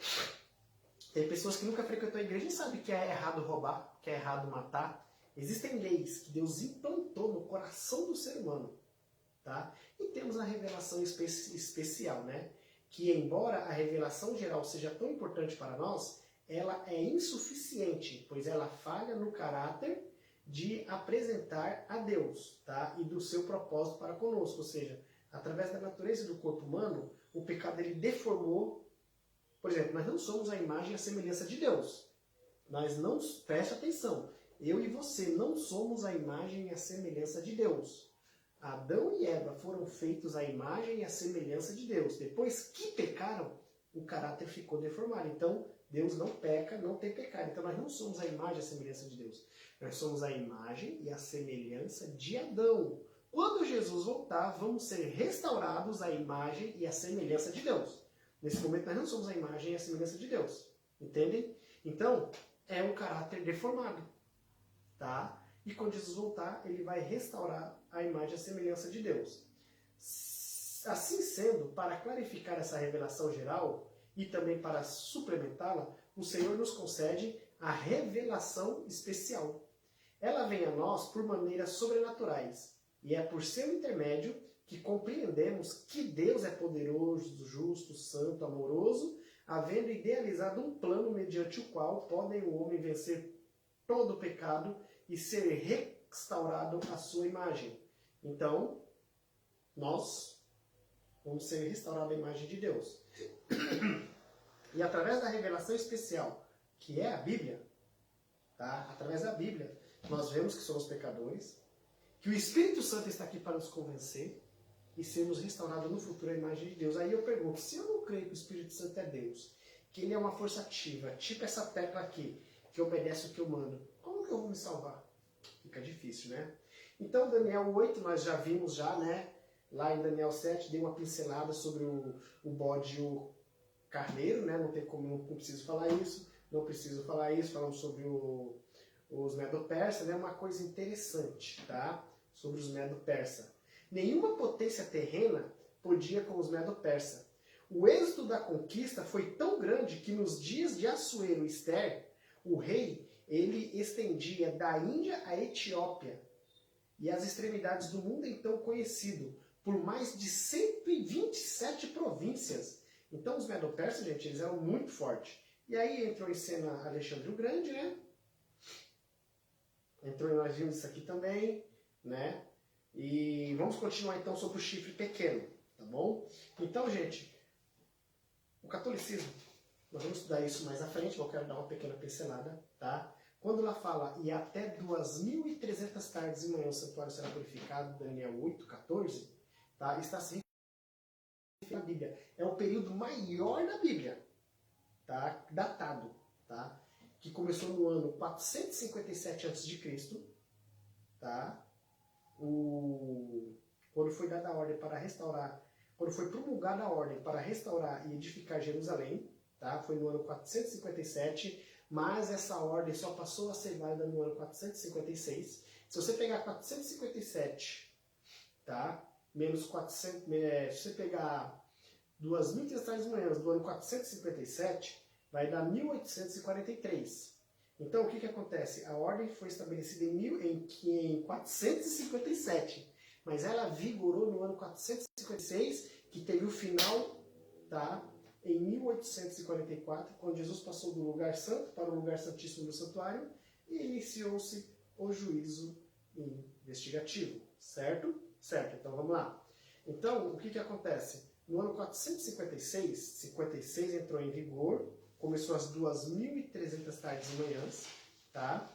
Tem pessoas que nunca frequentou a igreja e sabem que é errado roubar, que é errado matar. Existem leis que Deus implantou no coração do ser humano, tá? E temos a revelação especial, né? Que embora a revelação geral seja tão importante para nós, ela é insuficiente, pois ela falha no caráter de apresentar a Deus, tá? E do seu propósito para conosco, ou seja, através da natureza do corpo humano, o pecado ele deformou. Por exemplo, nós não somos a imagem e a semelhança de Deus. Nós não, preste atenção, eu e você não somos a imagem e a semelhança de Deus. Adão e Eva foram feitos à imagem e à semelhança de Deus. Depois que pecaram, o caráter ficou deformado. Então, Deus não peca, não tem pecado. Então, nós não somos a imagem e a semelhança de Deus. Nós somos a imagem e a semelhança de Adão. Quando Jesus voltar, vamos ser restaurados à imagem e à semelhança de Deus. Nesse momento, nós não somos a imagem e a semelhança de Deus. Entendem? Então, é um caráter deformado. Tá? E quando Jesus voltar, ele vai restaurar a imagem e a semelhança de Deus. Assim sendo, para clarificar essa revelação geral e também para suplementá-la, o Senhor nos concede a revelação especial. Ela vem a nós por maneiras sobrenaturais, e é por seu intermédio que compreendemos que Deus é poderoso, justo, santo, amoroso, havendo idealizado um plano mediante o qual podem o homem vencer todo o pecado e ser restaurado à sua imagem. Então, nós vamos ser restaurados à imagem de Deus. E através da revelação especial, que é a Bíblia, tá? Através da Bíblia, nós vemos que somos pecadores, que o Espírito Santo está aqui para nos convencer e sermos restaurados no futuro à imagem de Deus. Aí eu pergunto, se eu não creio que o Espírito Santo é Deus, que ele é uma força ativa, tipo essa tecla aqui, que obedece o que eu mando, como que eu vou me salvar? Fica difícil, né? Então, Daniel 8, nós já vimos já, né? Lá em Daniel 7, dei uma pincelada sobre o bode e o carneiro, né? Não tem como, não preciso falar isso. Não preciso falar isso. Falamos sobre os Medo-Persa, né? Uma coisa interessante, tá? Sobre os Medo-Persa. Nenhuma potência terrena podia com os Medo-Persa. O êxito da conquista foi tão grande que nos dias de Assuero e Ester, o rei, ele estendia da Índia à Etiópia e as extremidades do mundo então conhecido por mais de 127 províncias. Então os Medo-Persas, gente, eles eram muito fortes. E aí entrou em cena Alexandre o Grande, né? Nós vimos isso aqui também, né? E vamos continuar então sobre o chifre pequeno, tá bom? Então, gente, o catolicismo, nós vamos estudar isso mais à frente, mas eu quero dar uma pequena pincelada, tá? Quando lá fala, e até 2.300 tardes e manhã o santuário será purificado, Daniel 8:14, tá? Está se referindo à Bíblia. É o período maior da Bíblia, tá? Datado, tá? Que começou no ano 457 a.C., tá? Quando foi dada a ordem para restaurar, quando foi promulgada a ordem para restaurar e edificar Jerusalém, tá? Foi no ano 457, mas essa ordem só passou a ser válida no ano 456. Se você pegar 457, tá? Menos 400, se você pegar 2.300 manhãs do ano 457, vai dar 1843. Então, o que acontece? A ordem foi estabelecida em 457, mas ela vigorou no ano 456, que teve o final, tá? Em 1844, quando Jesus passou do lugar santo para o lugar santíssimo do santuário, e iniciou-se o juízo investigativo, certo? Certo, então vamos lá. Então, o que acontece? No ano 456, 56 entrou em vigor, começou às 2.300 tardes e manhãs, tá?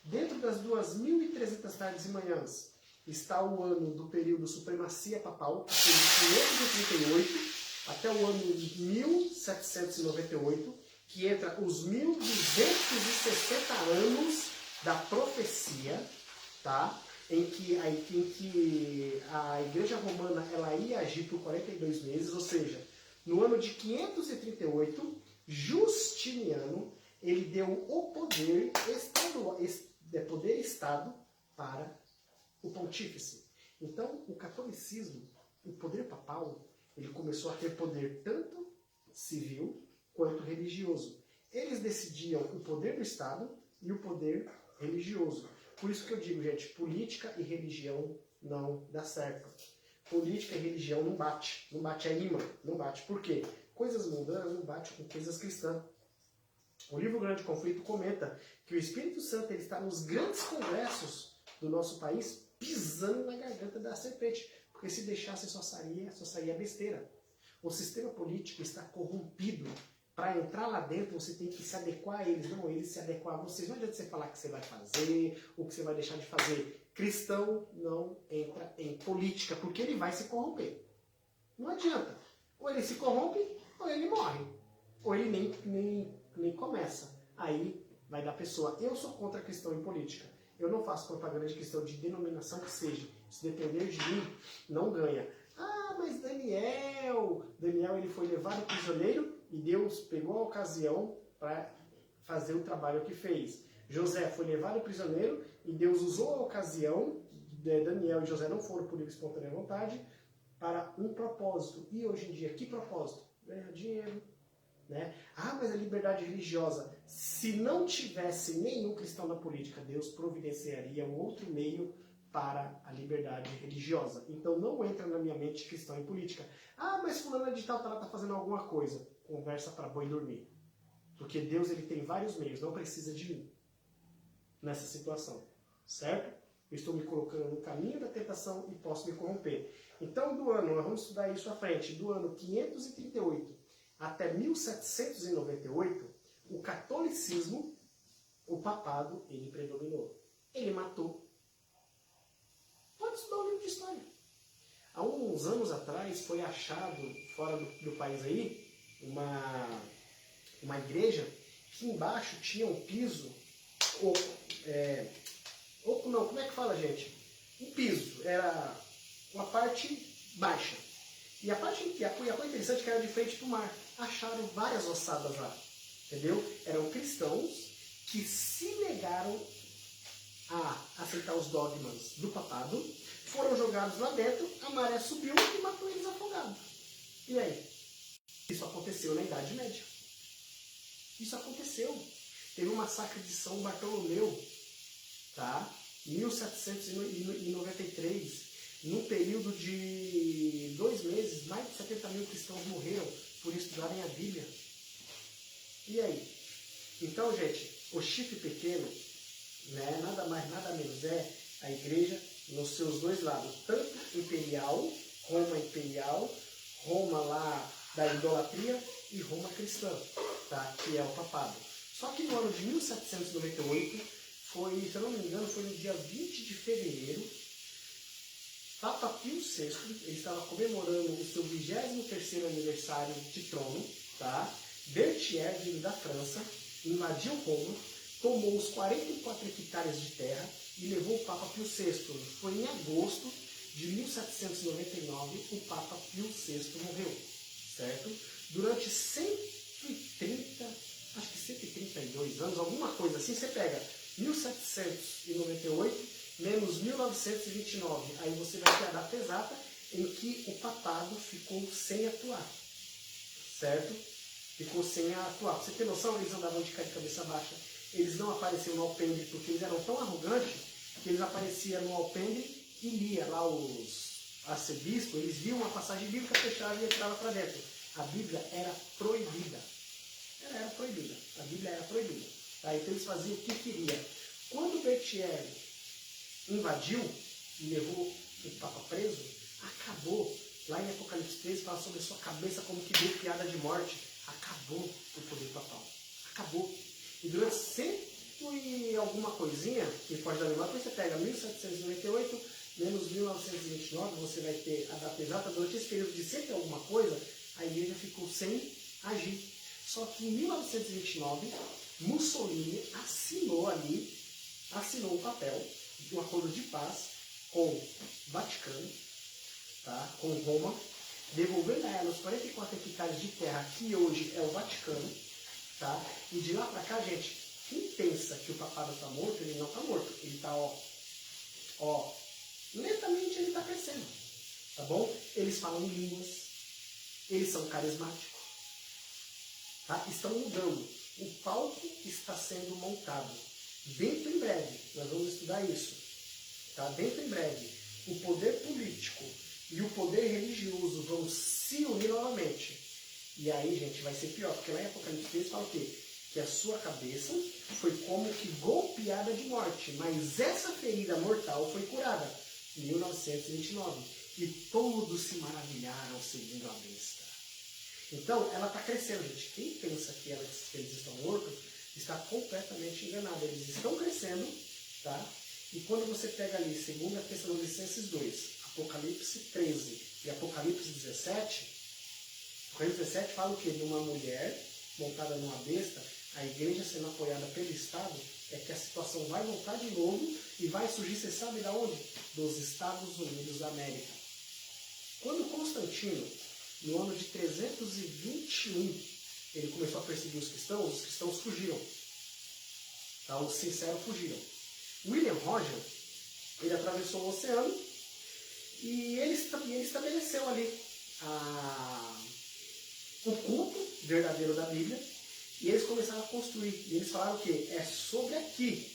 Dentro das 2.300 tardes e manhãs está o ano do período Supremacia Papal, que foi de 538 até o ano de 1798, que entra os 1.260 anos da profecia, tá? Em que a Igreja Romana ela ia agir por 42 meses, ou seja, no ano de 538, Justiniano ele deu o poder Estado para o pontífice. Então, o catolicismo, o poder papal, ele começou a ter poder tanto civil quanto religioso. Eles decidiam o poder do Estado e o poder religioso. Por isso que eu digo, gente, política e religião não dá certo. Política e religião não bate. Não bate é imã, não bate. Por quê? Coisas mundanas não bate com coisas cristãs. O livro Grande Conflito comenta que o Espírito Santo ele está nos grandes congressos do nosso país pisando na garganta da serpente. Porque se deixasse só saía besteira. O sistema político está corrompido. Para entrar lá dentro, você tem que se adequar a eles. Não, eles se adequam a vocês. Não adianta você falar o que você vai fazer, o que você vai deixar de fazer. Cristão não entra em política, porque ele vai se corromper. Não adianta. Ou ele se corrompe, ou ele morre. Ou ele nem começa. Aí vai dar pessoa. Eu sou contra cristão em política. Eu não faço propaganda de cristão de denominação que seja. Se depender de mim, não ganha. Ah, mas Daniel ele foi levado prisioneiro e Deus pegou a ocasião para fazer o trabalho que fez. José foi levado prisioneiro e Deus usou a ocasião, Daniel e José não foram por livre e espontânea vontade, para um propósito. E hoje em dia, que propósito? Ganhar dinheiro. Né? Ah, mas a liberdade religiosa. Se não tivesse nenhum cristão na política, Deus providenciaria um outro meio para a liberdade religiosa. Então não entra na minha mente cristão em política. Ah, mas fulano de tal está fazendo alguma coisa. Conversa para boi dormir. Porque Deus ele tem vários meios, não precisa de mim nessa situação. Certo? Eu estou me colocando no caminho da tentação e posso me corromper. Então, nós vamos estudar isso à frente, do ano 538 até 1798, o catolicismo, o papado, ele predominou. Ele matou. Pode estudar o livro de história. Há uns anos atrás foi achado, fora do país aí, uma igreja que embaixo tinha um piso, como é que fala, gente? Um piso, era uma parte baixa. E a parte interessante é que era de frente para o mar. Acharam várias ossadas lá, entendeu? Eram cristãos que se negaram a aceitar os dogmas do papado, foram jogados lá dentro, a maré subiu e matou eles afogados. E aí? Isso aconteceu na Idade Média. Isso aconteceu. Teve um massacre de São Bartolomeu, tá? 1793, num período de 2 meses, mais de 70 mil cristãos morreram por estudarem a Bíblia. E aí? Então, gente, o chifre pequeno, né, nada mais, nada menos é a igreja nos seus dois lados, tanto imperial, Roma lá da idolatria, e Roma cristã, tá? Que é o papado. Só que no ano de 1798, se eu não me engano, foi no dia 20 de fevereiro, Papa Pio VI, ele estava comemorando o seu 23º aniversário de trono, tá? Berthier, vindo da França, invadiu Roma, tomou os 44 hectares de terra e levou o Papa Pio VI. Foi em agosto de 1799, o Papa Pio VI morreu, certo? Durante 130, acho que 132 anos, alguma coisa assim, você pega 1798 menos 1929, aí você vai ter a data exata em que o papado ficou sem atuar, certo? Ficou sem atuar. Pra você ter noção, eles andavam de cabeça baixa, eles não apareciam no alpendre porque eles eram tão arrogantes que eles apareciam no alpendre e lia lá os arcebispos, eles viam uma passagem bíblica, fechavam e entravam para dentro. A Bíblia era proibida. Ela era proibida. A Bíblia era proibida. Tá? Então eles faziam o que queriam. Quando Berthier invadiu e levou o Papa preso, acabou. Lá em Apocalipse 13 fala sobre a sua cabeça como que deu piada de morte. Acabou o poder papal. Acabou. E durante cento e alguma coisinha, que pode dar memória, você pega 1798 menos 1929, você vai ter a data exata. Durante esse período de cento e alguma coisa, a igreja ficou sem agir. Só que em 1929, Mussolini assinou um papel de um acordo de paz com o Vaticano, tá? Com Roma, devolvendo a ela os 44 hectares de terra que hoje é o Vaticano, tá? E de lá para cá, gente, quem pensa que o papado está morto, ele não está morto. Ele está, lentamente ele está crescendo, tá bom? Eles falam em línguas, eles são carismáticos, tá? Estão mudando. O palco está sendo montado. Dentro em breve, nós vamos estudar isso, tá? Dentro em breve, o poder político e o poder religioso vão se unir novamente. E aí, gente, vai ser pior, porque lá em Apocalipse 13 fala o quê? Que a sua cabeça foi como que golpeada de morte, mas essa ferida mortal foi curada, em 1929. E todos se maravilharam seguindo a besta. Então, ela está crescendo, gente. Quem pensa que eles estão mortos, está completamente enganado. Eles estão crescendo, tá? E quando você pega ali 2 Tessalonicenses 2, Apocalipse 13 e Apocalipse 17, Apocalipse 17 fala o quê? De uma mulher montada numa besta, a igreja sendo apoiada pelo Estado, é que a situação vai voltar de novo e vai surgir, você sabe de onde? Dos Estados Unidos da América. Quando Constantino, no ano de 321, ele começou a perseguir os cristãos fugiram. Tá? Os sinceros fugiram. William Roger, ele atravessou o oceano e ele estabeleceu ali o culto verdadeiro da Bíblia e eles começaram a construir. E eles falaram o quê? É sobre aqui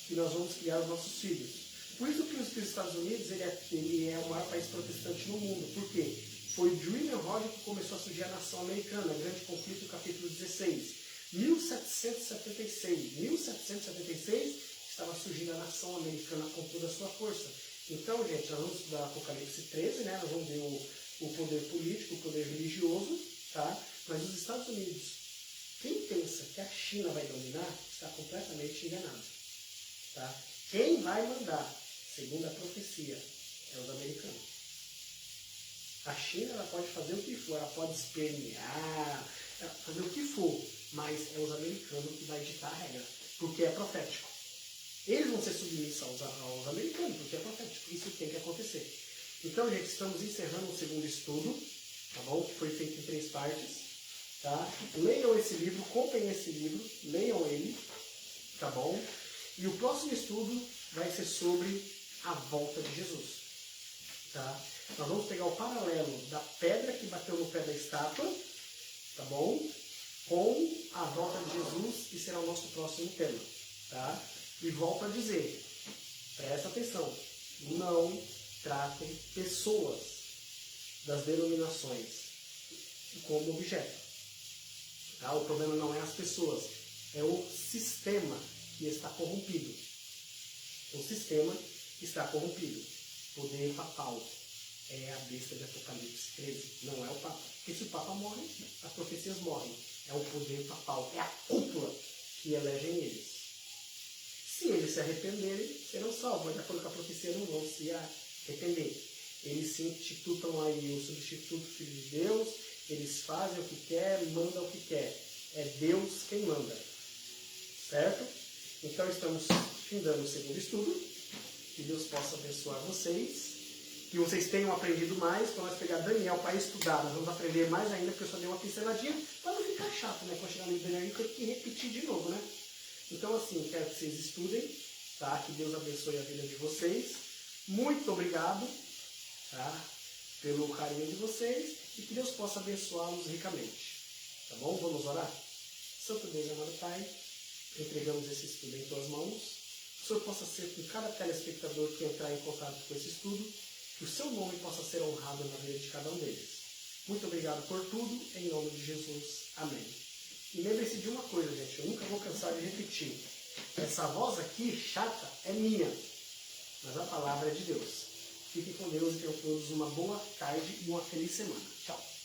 que nós vamos criar os nossos filhos. Por isso que os Estados Unidos ele é o maior país protestante no mundo. Por quê? Foi de William Roger que começou a surgir a nação americana, Grande Conflito, capítulo 16. 1776 estava surgindo a nação americana com toda a sua força. Então, gente, nós vamos estudar Apocalipse 13, né? Nós vamos ver o poder político, o poder religioso, tá? Mas os Estados Unidos, quem pensa que a China vai dominar, está completamente enganado, tá? Quem vai mandar, segundo a profecia, é os americanos. A China ela pode fazer o que for, ela pode espernear, fazer o que for, mas é os americanos que vai ditar a regra, porque é profético. Eles vão ser submissos aos americanos, porque é profético. Isso tem que acontecer. Então, gente, estamos encerrando o segundo estudo, tá bom? Que foi feito em 3 partes, tá? Leiam esse livro, comprem esse livro, leiam ele, tá bom? E o próximo estudo vai ser sobre a volta de Jesus, tá? Nós vamos pegar o paralelo da pedra que bateu no pé da estátua, tá bom? Com a volta de Jesus, que será o nosso próximo tema, tá? E volto a dizer, presta atenção, não tratem pessoas das denominações como objeto. Tá? O problema não é as pessoas, é o sistema que está corrompido. O sistema está corrompido. Poder papal é a besta de Apocalipse 13, não é o Papa. Porque se o Papa morre, as profecias morrem. É o poder papal, é a cúpula que elegem eles. Se eles se arrependerem, serão salvos. De acordo com a profecia, não vão se arrepender. Eles se intitulam aí o substituto filho de Deus, eles fazem o que quer, mandam o que quer. É Deus quem manda. Certo? Então estamos findando o segundo estudo. Que Deus possa abençoar vocês. Que vocês tenham aprendido mais. Quando nós pegar Daniel para estudar, nós vamos aprender mais ainda, porque eu só dei uma pinceladinha, para não ficar chato, né? Quando chegar no Daniel, eu tenho que repetir de novo, né? Então, assim, quero que vocês estudem, tá? Que Deus abençoe a vida de vocês. Muito obrigado, tá? Pelo carinho de vocês e que Deus possa abençoá-los ricamente. Tá bom? Vamos orar? Santo Deus, amado Pai, entregamos esse estudo em tuas mãos. Que o Senhor possa ser com cada telespectador que entrar em contato com esse estudo, que o seu nome possa ser honrado na vida de cada um deles. Muito obrigado por tudo, em nome de Jesus. Amém. E lembre-se de uma coisa, gente, eu nunca vou cansar de repetir. Essa voz aqui, chata, é minha, mas a palavra é de Deus. Fiquem com Deus e tenham todos uma boa tarde e uma feliz semana. Tchau.